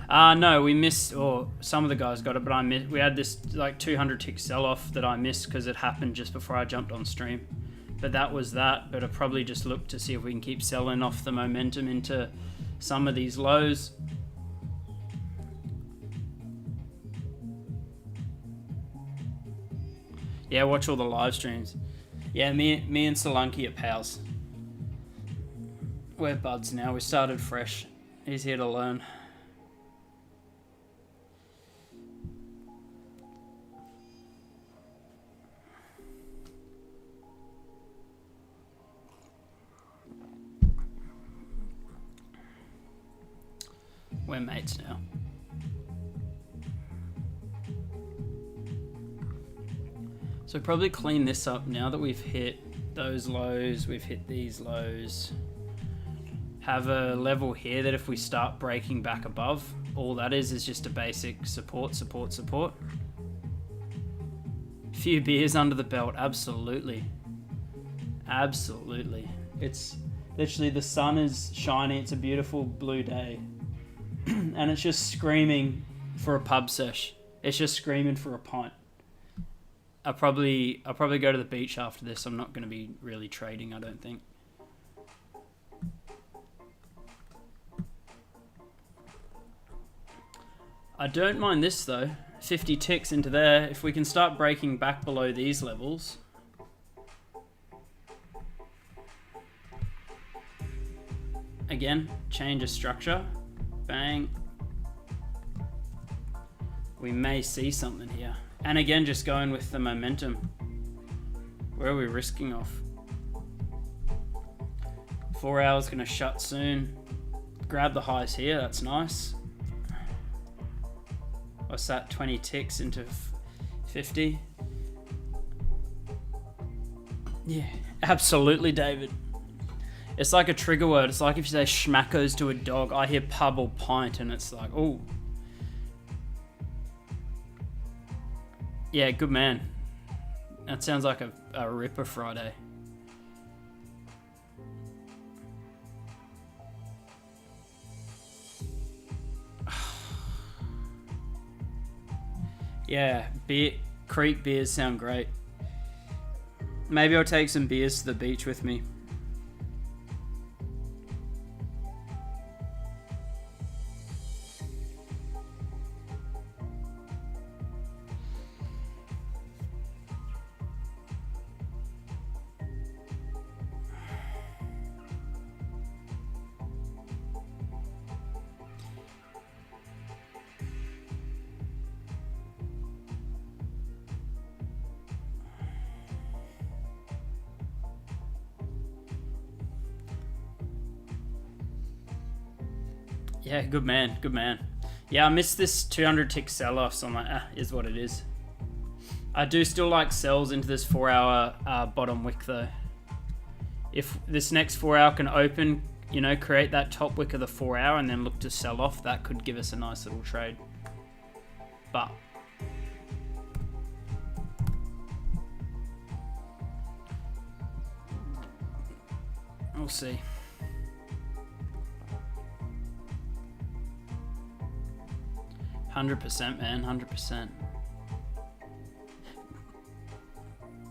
No, we missed, or some of the guys got it, but I missed. We had this like 200 tick sell-off that I missed because it happened just before I jumped on stream. But that was that. But I probably just look to see if we can keep selling off the momentum into some of these lows. Yeah, watch all the live streams. Yeah, me and Solanke are pals. We're buds now. We started fresh. He's here to learn. We're mates now. So probably clean this up now that we've hit those lows, we've hit these lows. Have a level here that if we start breaking back above, all that is just a basic support. Few beers under the belt, absolutely. Absolutely. It's literally, the sun is shining, it's a beautiful blue day. And it's just screaming for a pub sesh. It's just screaming for a pint. I'll probably go to the beach after this. I'm not going to be really trading, I don't think. I don't mind this though. 50 ticks into there. If we can start breaking back below these levels. Again, change of structure. Bang. We may see something here. And again, just going with the momentum. Where are we risking off? 4 hours going to shut soon. Grab the highs here, that's nice. What's that? 20 ticks into 50. Yeah, absolutely, David. It's like a trigger word. It's like if you say schmackos to a dog, I hear pub or pint and it's like, oh. Yeah, good man. That sounds like a Ripper Friday. Yeah, creek beers sound great. Maybe I'll take some beers to the beach with me. Yeah, good man, good man. Yeah, I missed this 200 tick sell-off, so I'm like, is what it is. I do still like sells into this 4 hour bottom wick though. If this next 4 hour can open, you know, create that top wick of the 4 hour and then look to sell off, that could give us a nice little trade. But we'll see. 100%, man, 100%.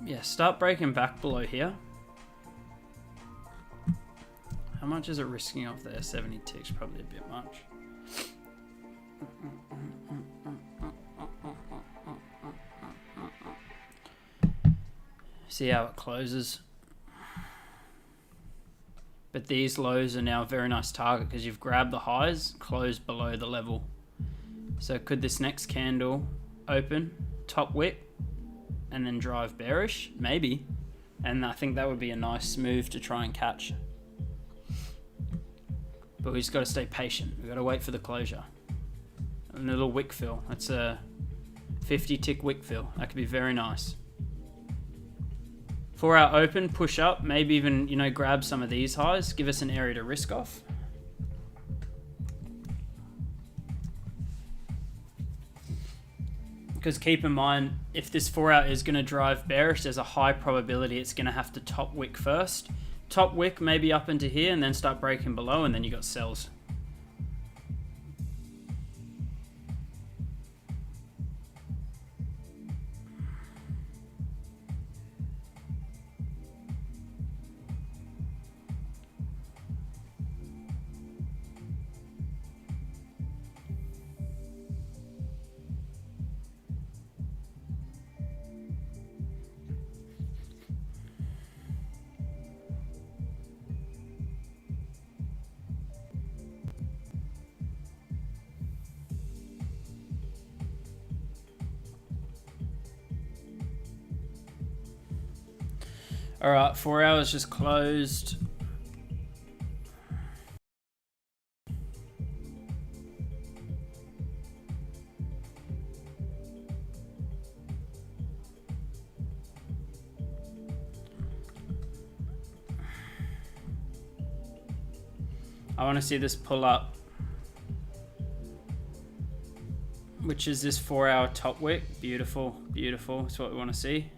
Yeah, start breaking back below here. How much is it risking off there? 70 ticks, probably a bit much. See how it closes. But these lows are now a very nice target because you've grabbed the highs, closed below the level. So could this next candle open, top wick, and then drive bearish? Maybe. And I think that would be a nice move to try and catch. But we just got to stay patient. We've got to wait for the closure. A little wick fill. That's a 50 tick wick fill. That could be very nice. 4 hour open, push up, maybe even, you know, grab some of these highs, give us an area to risk off. Because keep in mind, if this 4 hour is going to drive bearish, there's a high probability it's going to have to top wick first. Top wick maybe up into here and then start breaking below, and then you got sells. All right, 4 hours just closed. I want to see this pull up, which is this 4 hour top wick. Beautiful, beautiful. That's what we want to see.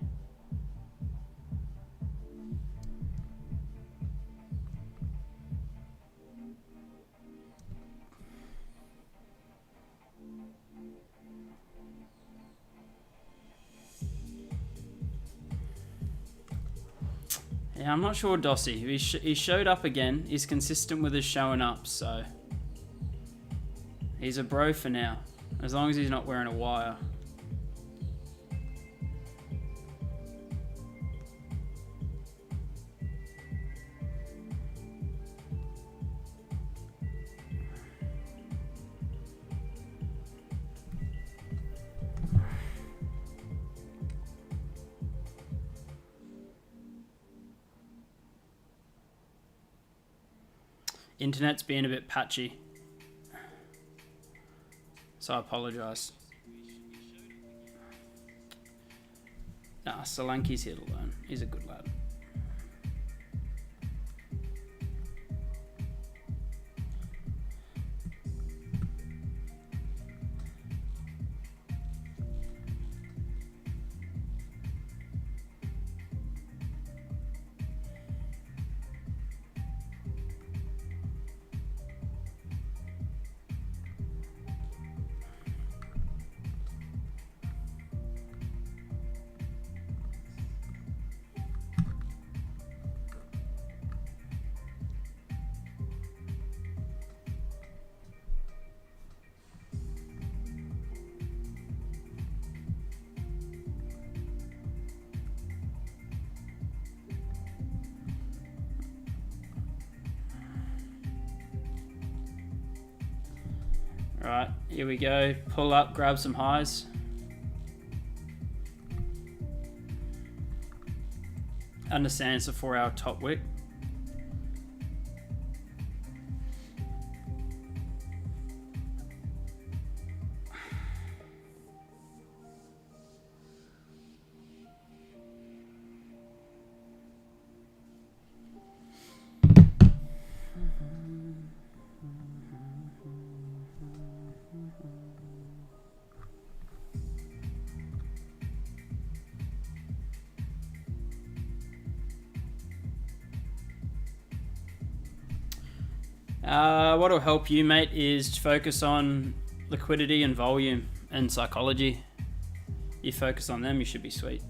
Yeah, I'm not sure Dossie. He showed up again. He's consistent with his showing up, so he's a bro for now, as long as he's not wearing a wire. Internet's being a bit patchy, so I apologize. Nah, Solanke's here to learn. He's a good lad. All right, here we go. Pull up, grab some highs. Understand it's a 4 hour top wick. What will help you, mate, is to focus on liquidity and volume and psychology. You focus on them, you should be sweet.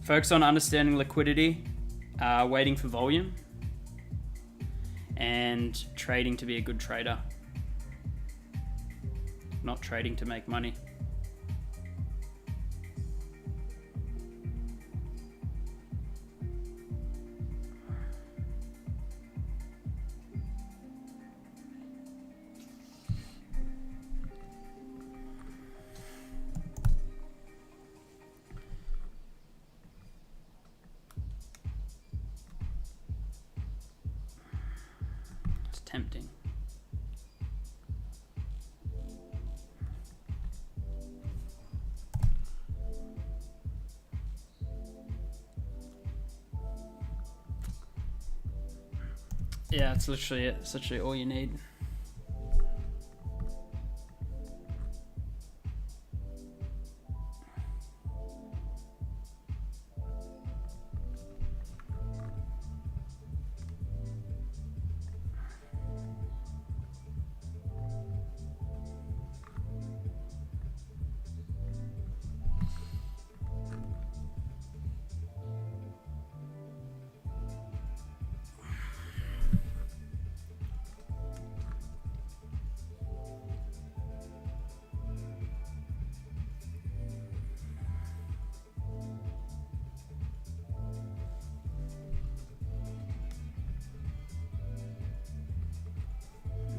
Focus on understanding liquidity, waiting for volume, and trading to be a good trader. Not trading to make money. Tempting. Yeah, it's literally it. It's literally all you need.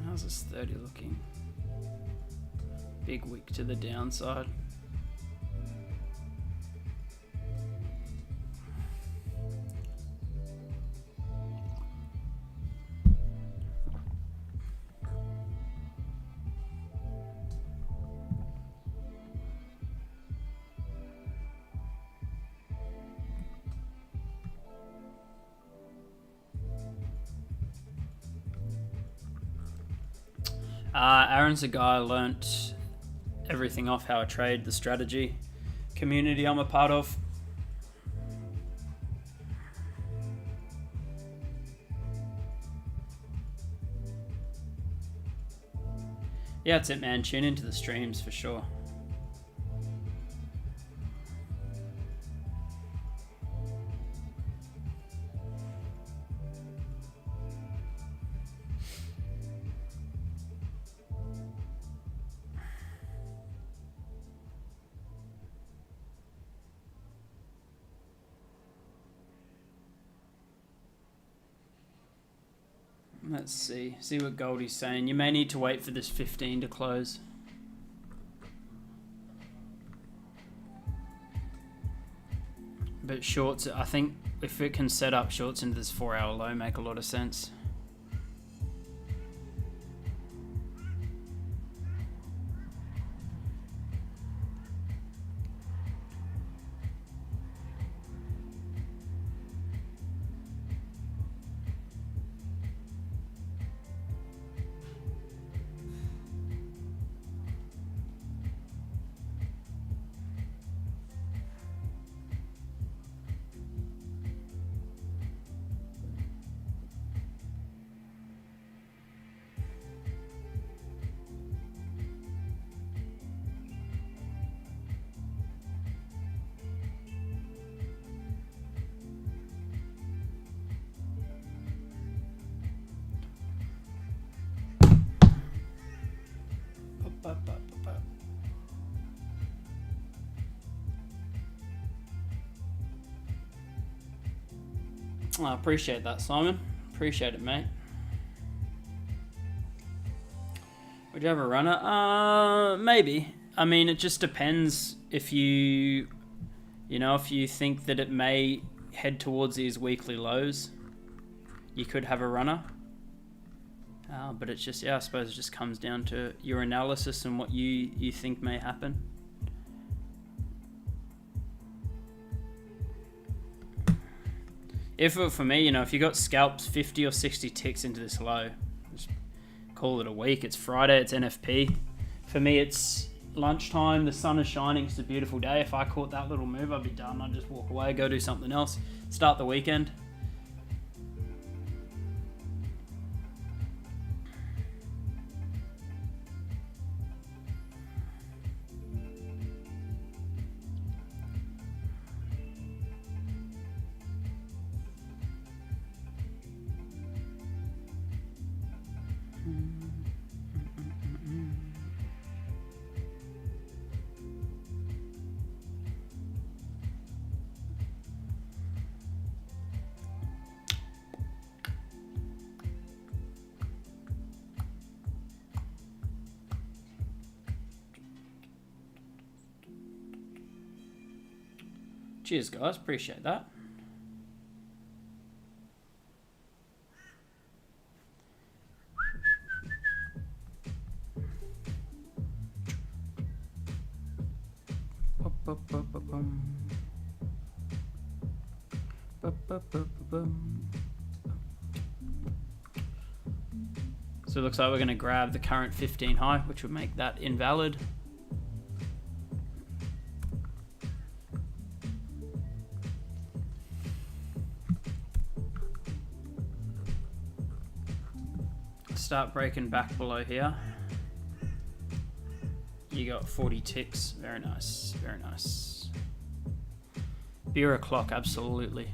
How's this 30 looking? Big wick to the downside. Aaron's the guy I learnt everything off, how I trade, the strategy community I'm a part of. Yeah, that's it, man. Tune into the streams for sure. Let's see what Goldie's saying. You may need to wait for this 15 to close. But shorts, I think if it can set up shorts into this 4-hour low, make a lot of sense. I appreciate that, Simon. Appreciate it, mate. Would you have a runner? Maybe. I mean, it just depends if if you think that it may head towards these weekly lows, you could have a runner. But it's just, I suppose it just comes down to your analysis and what you think may happen. If it were for me, if you got scalps 50 or 60 ticks into this low, just call it a week. It's Friday, it's NFP. For me, it's lunchtime, the sun is shining, it's a beautiful day. If I caught that little move, I'd be done. I'd just walk away, go do something else, start the weekend. Cheers, guys. Appreciate that. So it looks like we're going to grab the current 15 high, which would make that invalid. Start breaking back below here. You got 40 ticks. Very nice. Very nice. Beer o'clock, absolutely.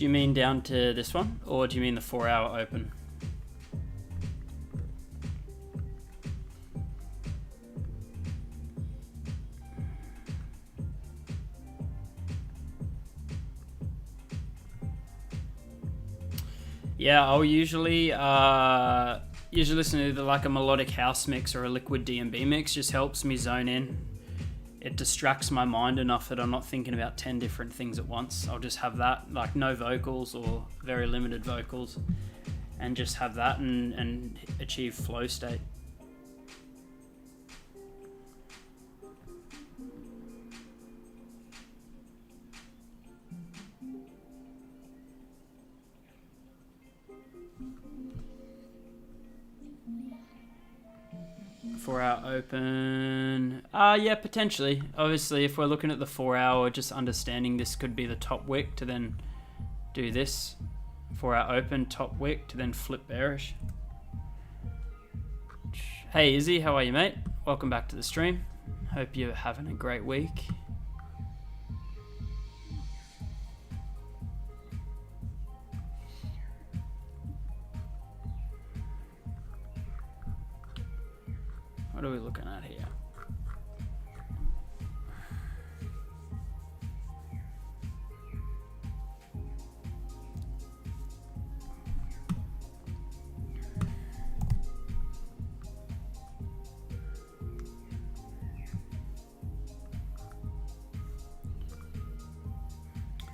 Do you mean down to this one, or do you mean the 4-hour open? Yeah, I'll usually listen to either like a melodic house mix or a liquid D&B mix. Just helps me zone in. It distracts my mind enough that I'm not thinking about 10 different things at once. I'll just have that, like no vocals or very limited vocals, and just have that and achieve flow state. Four-hour open. Yeah, potentially. Obviously, if we're looking at the 4-hour, just understanding this could be the top wick to then do this. 4-hour open, top wick to then flip bearish. Hey Izzy, how are you, mate? Welcome back to the stream. Hope you're having a great week. What are we looking at here?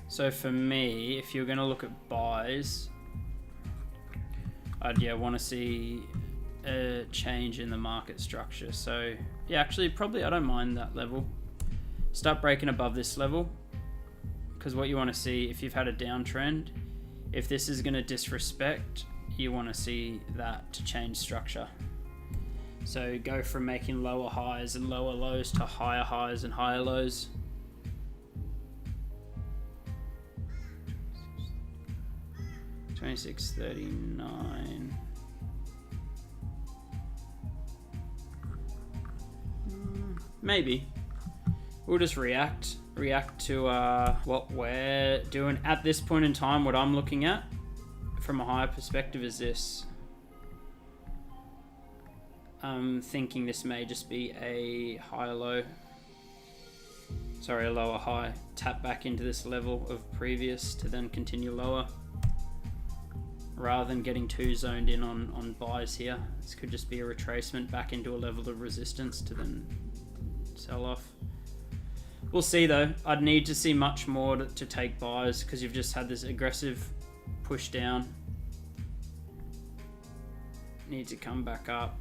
So for me, if you're going to look at buys, I'd want to see a change in the market structure. So yeah, actually probably I don't mind that level. Start breaking above this level, because what you want to see, if you've had a downtrend, if this is going to disrespect, you want to see that to change structure. So go from making lower highs and lower lows to higher highs and higher lows. $26.39. Maybe we'll just react to what we're doing at this point in time. What I'm looking at from a higher perspective is this. I'm thinking this may just be a higher low, sorry, a lower high, tap back into this level of previous to then continue lower, rather than getting too zoned in on buys here. This could just be a retracement back into a level of resistance to then sell off. We'll see though. I'd need to see much more to take buys, because you've just had this aggressive push down. Need to come back up.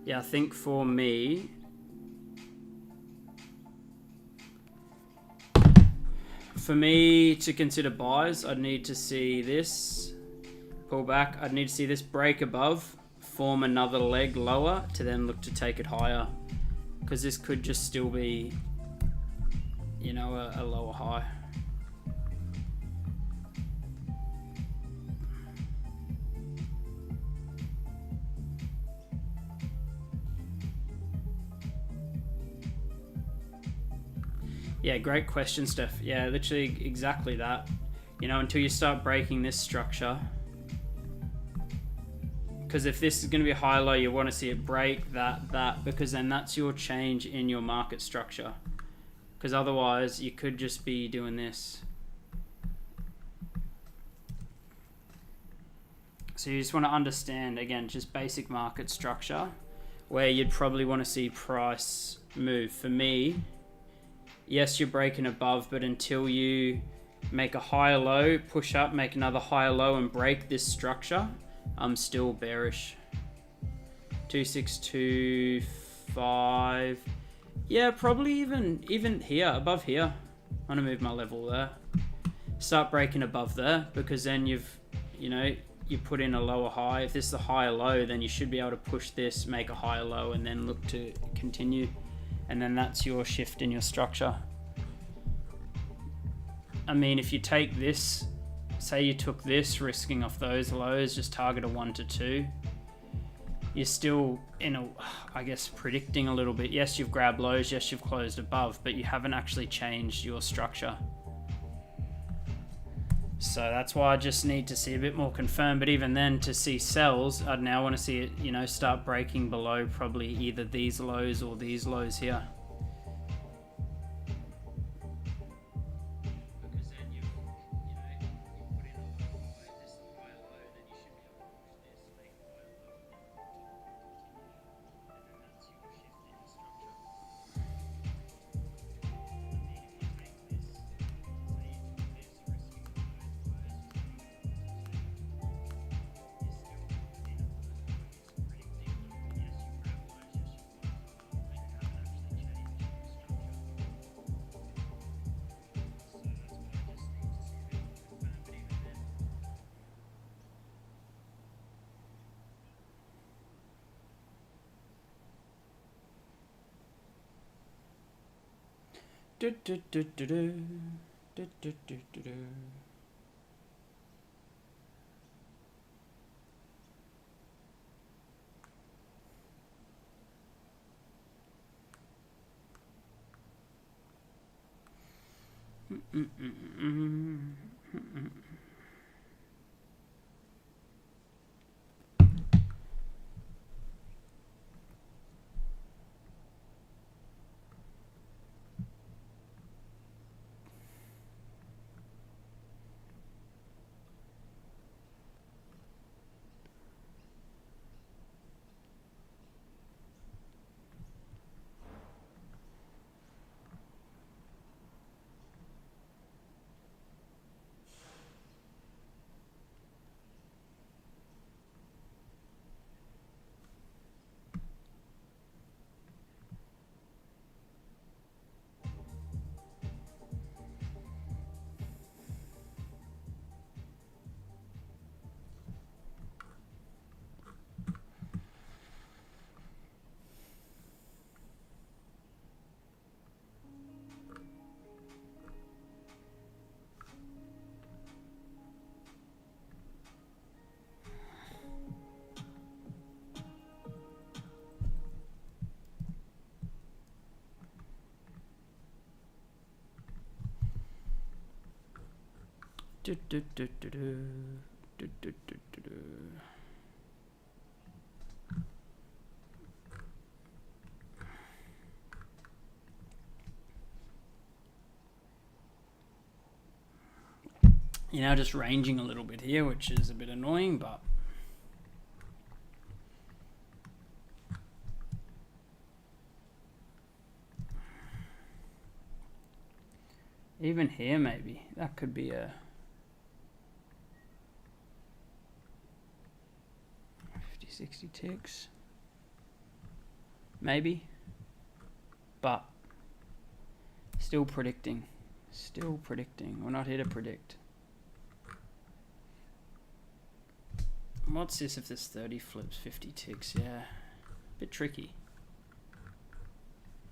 Yeah, I think for me, For me to consider buys, I'd need to see this pull back. I'd need to see this break above, form another leg lower to then look to take it higher, because this could just still be, you know, a lower high. Yeah, great question, Steph. Yeah, literally exactly that. You know, until you start breaking this structure. Because if this is going to be a high low, you want to see it break that, because then that's your change in your market structure. Because otherwise, you could just be doing this. So you just want to understand, again, just basic market structure, where you'd probably want to see price move. For me, yes, you're breaking above, but until you make a higher low, push up, make another higher low, and break this structure, I'm still bearish. 2625. Yeah, probably even here, above here. I'm gonna move my level there. Start breaking above there, because then you put in a lower high. If this is a higher low, then you should be able to push this, make a higher low, and then look to continue. And then that's your shift in your structure. I mean, if you take this, say you took this, risking off those lows, just target a 1 to 2, you're still in a, I guess, predicting a little bit. Yes, you've grabbed lows, yes, you've closed above, but you haven't actually changed your structure. So that's why I just need to see a bit more confirmed. But even then, to see sells, I'd now want to see it, you know, start breaking below probably either these lows or these lows here. Because then you put in a high, this is a higher low, then you should be able to push this, make a higher low, and then that's your shift in the structure. You know, just ranging a little bit here, which is a bit annoying, but even here maybe that could be a 50-60 ticks maybe, but still predicting Still predicting. We're not here to predict. What's this if this 30 flips 50 ticks? Yeah, a bit tricky.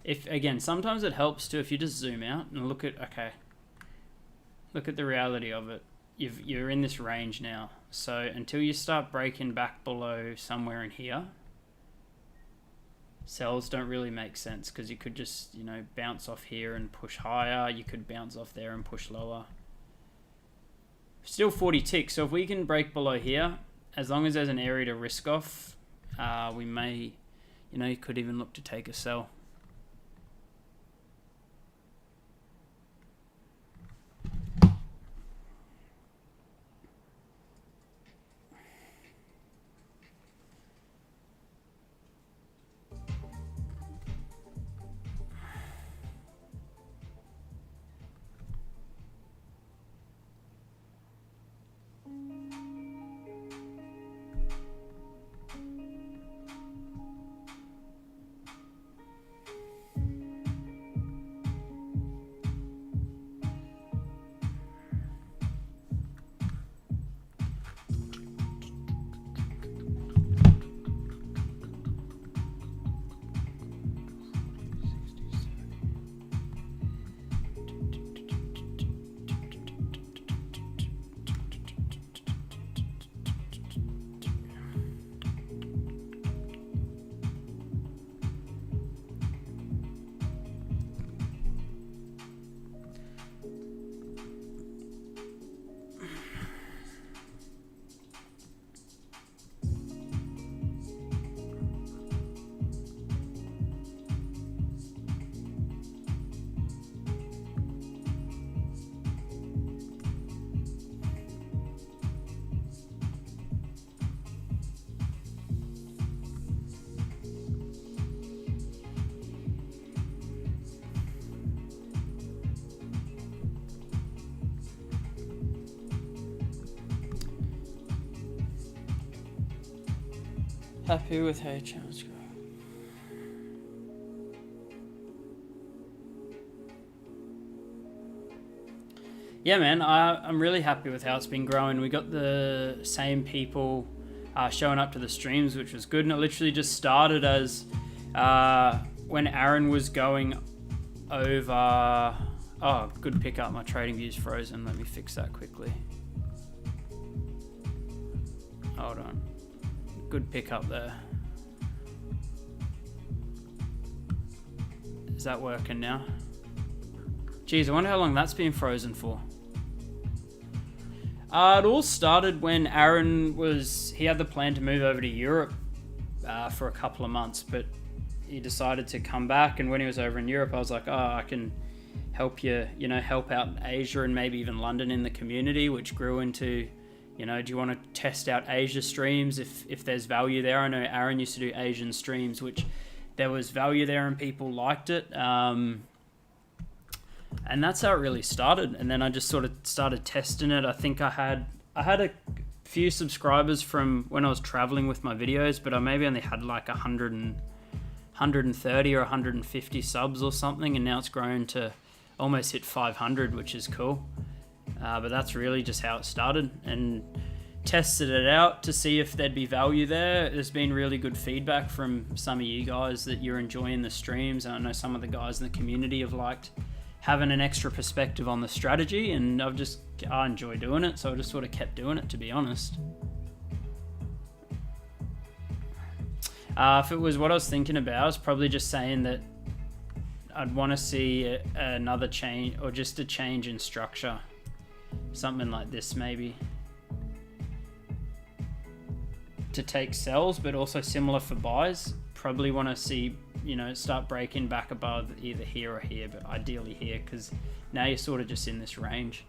If again, sometimes it helps too if you just zoom out and look at, okay, look at the reality of it. You're in this range now. So until you start breaking back below somewhere in here, sells don't really make sense, because you could just, you know, bounce off here and push higher. You could bounce off there and push lower. Still 40 ticks. So if we can break below here, as long as there's an area to risk off, we may, you know, you could even look to take a sell. Happy with how challenge go. Yeah, man, I'm really happy with how it's been growing. We got the same people showing up to the streams, which was good. And it literally just started as when Aaron was going over. Oh, good pickup. My trading view's frozen. Let me fix that quickly. Hold on. Good pickup there. Is that working now? Geez, I wonder how long that's been frozen for. It all started when Aaron he had the plan to move over to Europe for a couple of months, but he decided to come back. And when he was over in Europe, I was like, oh, I can help you, help out in Asia and maybe even London in the community, which grew into, do you want to test out Asia streams if there's value there? I know Aaron used to do Asian streams, which there was value there and people liked it. And that's how it really started. And then I just sort of started testing it. I think I had a few subscribers from when I was traveling with my videos, but I maybe only had like 130 or 150 subs or something. And now it's grown to almost hit 500, which is cool. But that's really just how it started, and tested it out to see if there'd be value there. There's been really good feedback from some of you guys that you're enjoying the streams. And I know some of the guys in the community have liked having an extra perspective on the strategy, and I enjoy doing it. So I just sort of kept doing it, to be honest. If it was what I was thinking about, I was probably just saying that I'd want to see another change, or just a change in structure. Something like this, maybe. To take sells, but also similar for buys. Probably want to see, start breaking back above either here or here, but ideally here, because now you're sort of just in this range.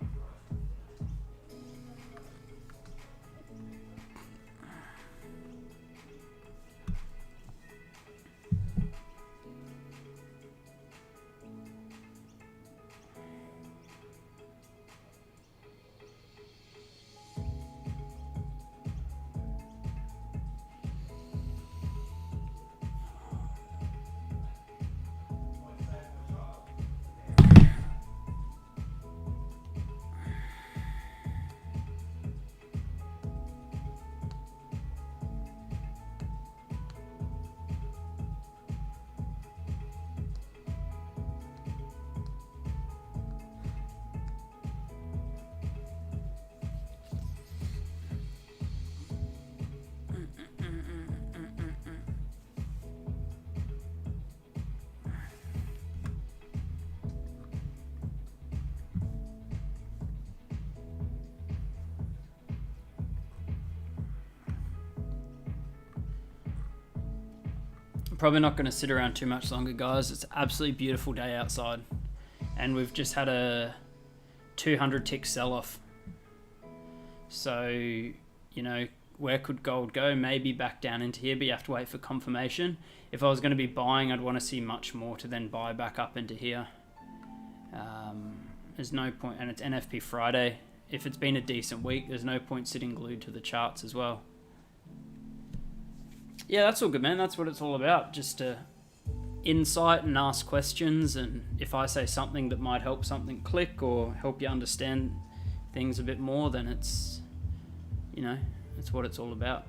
Probably not going to sit around too much longer, guys. It's an absolutely beautiful day outside. And we've just had a 200 tick sell-off. So, you know, where could gold go? Maybe back down into here, but you have to wait for confirmation. If I was going to be buying, I'd want to see much more to then buy back up into here. There's no point, and it's NFP Friday. If it's been a decent week, there's no point sitting glued to the charts as well. Yeah, that's all good, man. That's what it's all about. Just to insight and ask questions, and if I say something that might help something click or help you understand things a bit more, then it's, you know, it's what it's all about.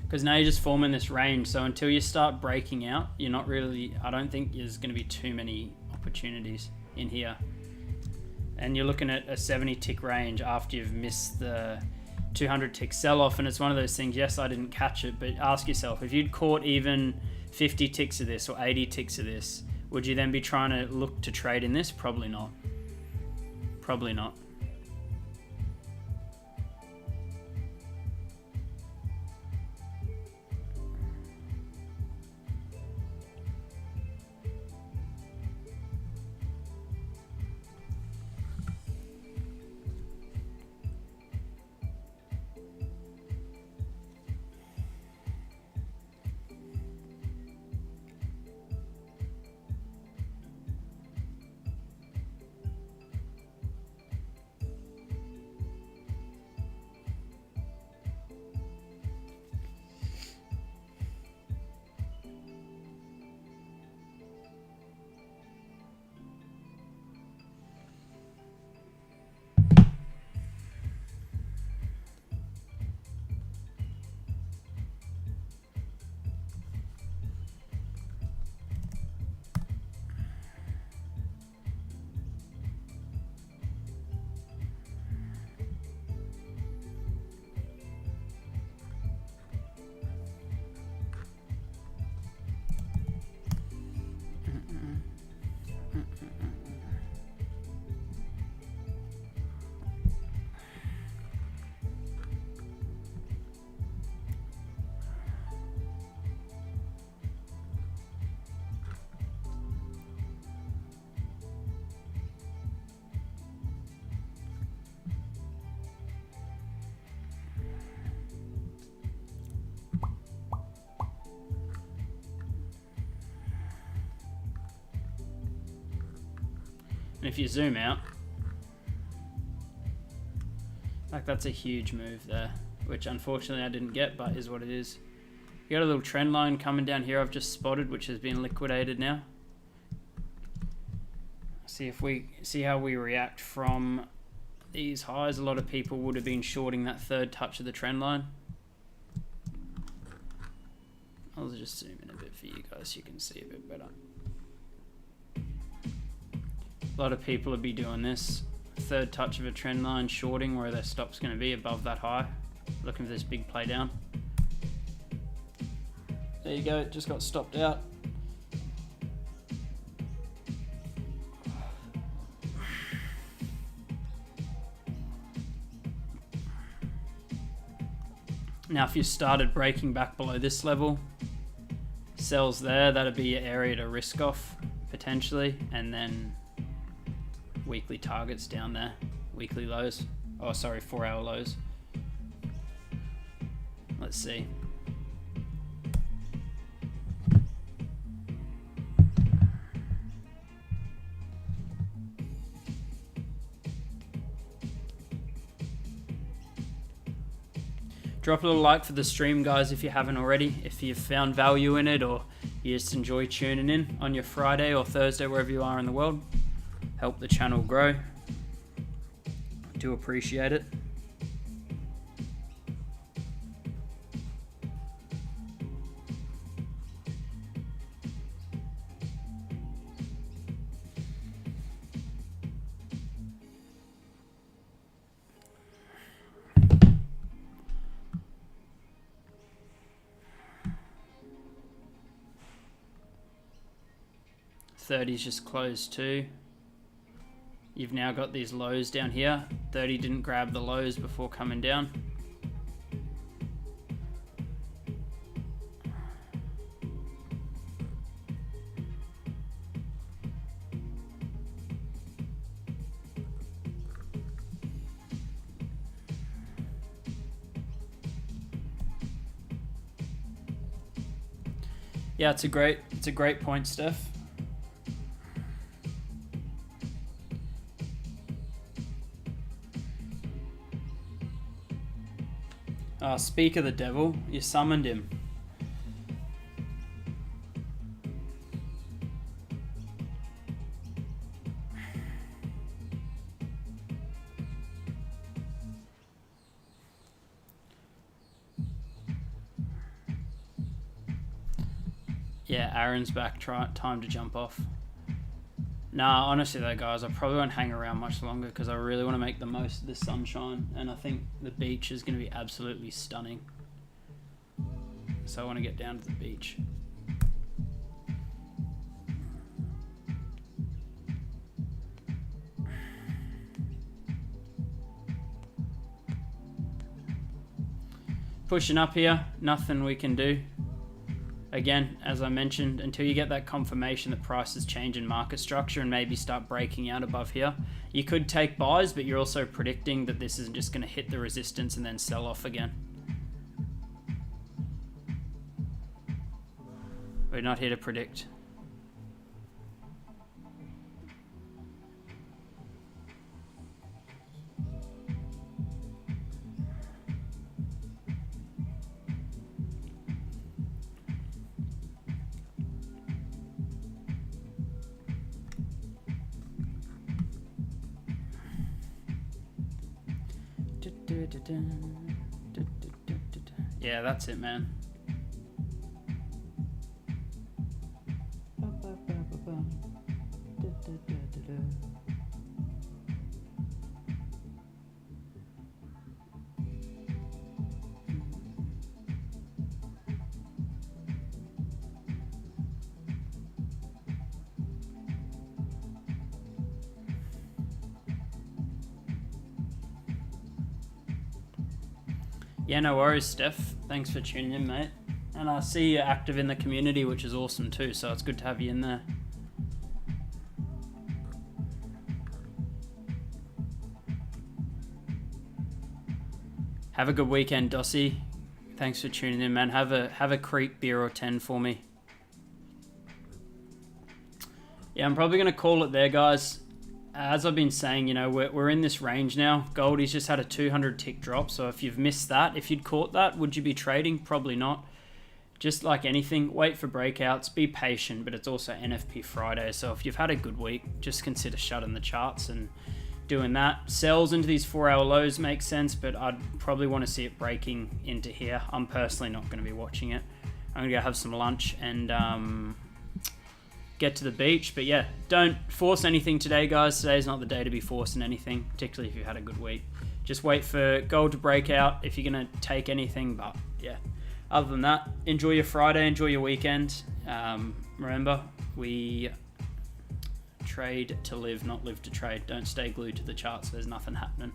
Because now you're just forming this range, so until you start breaking out, you're not really, I don't think there's going to be too many opportunities in here. And you're looking at a 70 tick range after you've missed the 200 tick sell-off, and it's one of those things, yes, I didn't catch it, but ask yourself, if you'd caught even 50 ticks of this or 80 ticks of this, would you then be trying to look to trade in this? Probably not. Probably not. And if you zoom out, like that's a huge move there, which unfortunately I didn't get, but is what it is. You got a little trend line coming down here I've just spotted, which has been liquidated now. See how we react from these highs. A lot of people would have been shorting that third touch of the trend line. I'll just zoom in a bit for you guys so you can see a bit better. A lot of people would be doing this third touch of a trend line, shorting where their stop's going to be above that high, looking for this big play down. There you go, it just got stopped out. Now if you started breaking back below this level, sells there, that'd be your area to risk off potentially, and then weekly targets down there, weekly lows, oh sorry, 4 hour lows. Let's see. Drop a little like for the stream, guys, if you haven't already. If you've found value in it, or you just enjoy tuning in on your Friday or Thursday, wherever you are in the world. Help the channel grow. Do appreciate it. 30's just closed too. You've now got these lows down here. 30 didn't grab the lows before coming down. Yeah, it's a great point, Steph. Speak of the devil, you summoned him. Yeah, Aaron's back. Time to jump off. Nah, honestly though, guys, I probably won't hang around much longer because I really want to make the most of this sunshine, and I think the beach is going to be absolutely stunning. So I want to get down to the beach. Pushing up here, nothing we can do. Again, as I mentioned, until you get that confirmation that prices change in market structure and maybe start breaking out above here, you could take buys, but you're also predicting that this isn't just going to hit the resistance and then sell off again. We're not here to predict. Yeah, that's it, man. Yeah, no worries, Steph. Thanks for tuning in, mate. And I see you're active in the community, which is awesome too, so it's good to have you in there. Have a good weekend, Dossie. Thanks for tuning in, man. Have a creek beer or 10 for me. Yeah, I'm probably going to call it there, guys. As I've been saying, you know, we're in this range now. Goldie's just had a 200 tick drop, so if you've missed that, if you'd caught that, would you be trading? Probably not. Just like anything, wait for breakouts, be patient, but it's also NFP Friday, so if you've had a good week, just consider shutting the charts and doing that. Sells into these 4-hour lows make sense, but I'd probably want to see it breaking into here. I'm personally not going to be watching it. I'm going to go have some lunch and get to the beach. But yeah, don't force anything today, guys. Today's not the day to be forcing anything, particularly if you've had a good week. Just wait for gold to break out if you're going to take anything. But yeah, other than that, enjoy your Friday, enjoy your weekend. Remember, we trade to live, not live to trade. Don't stay glued to the charts. There's nothing happening.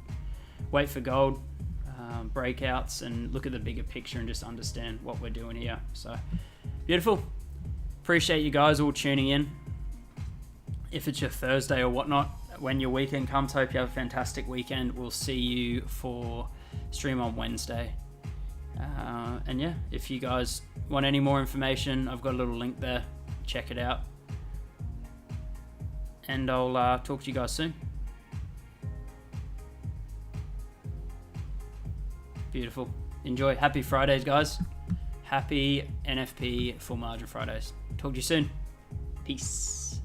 Wait for gold breakouts and look at the bigger picture and just understand what we're doing here. So beautiful. Appreciate you guys all tuning in. If it's your Thursday or whatnot, when your weekend comes, hope you have a fantastic weekend. We'll see you for stream on Wednesday. And yeah, if you guys want any more information, I've got a little link there. Check it out. And I'll talk to you guys soon. Beautiful. Enjoy. Happy Fridays, guys. Happy NFP Full Margin Fridays. Talk to you soon. Peace.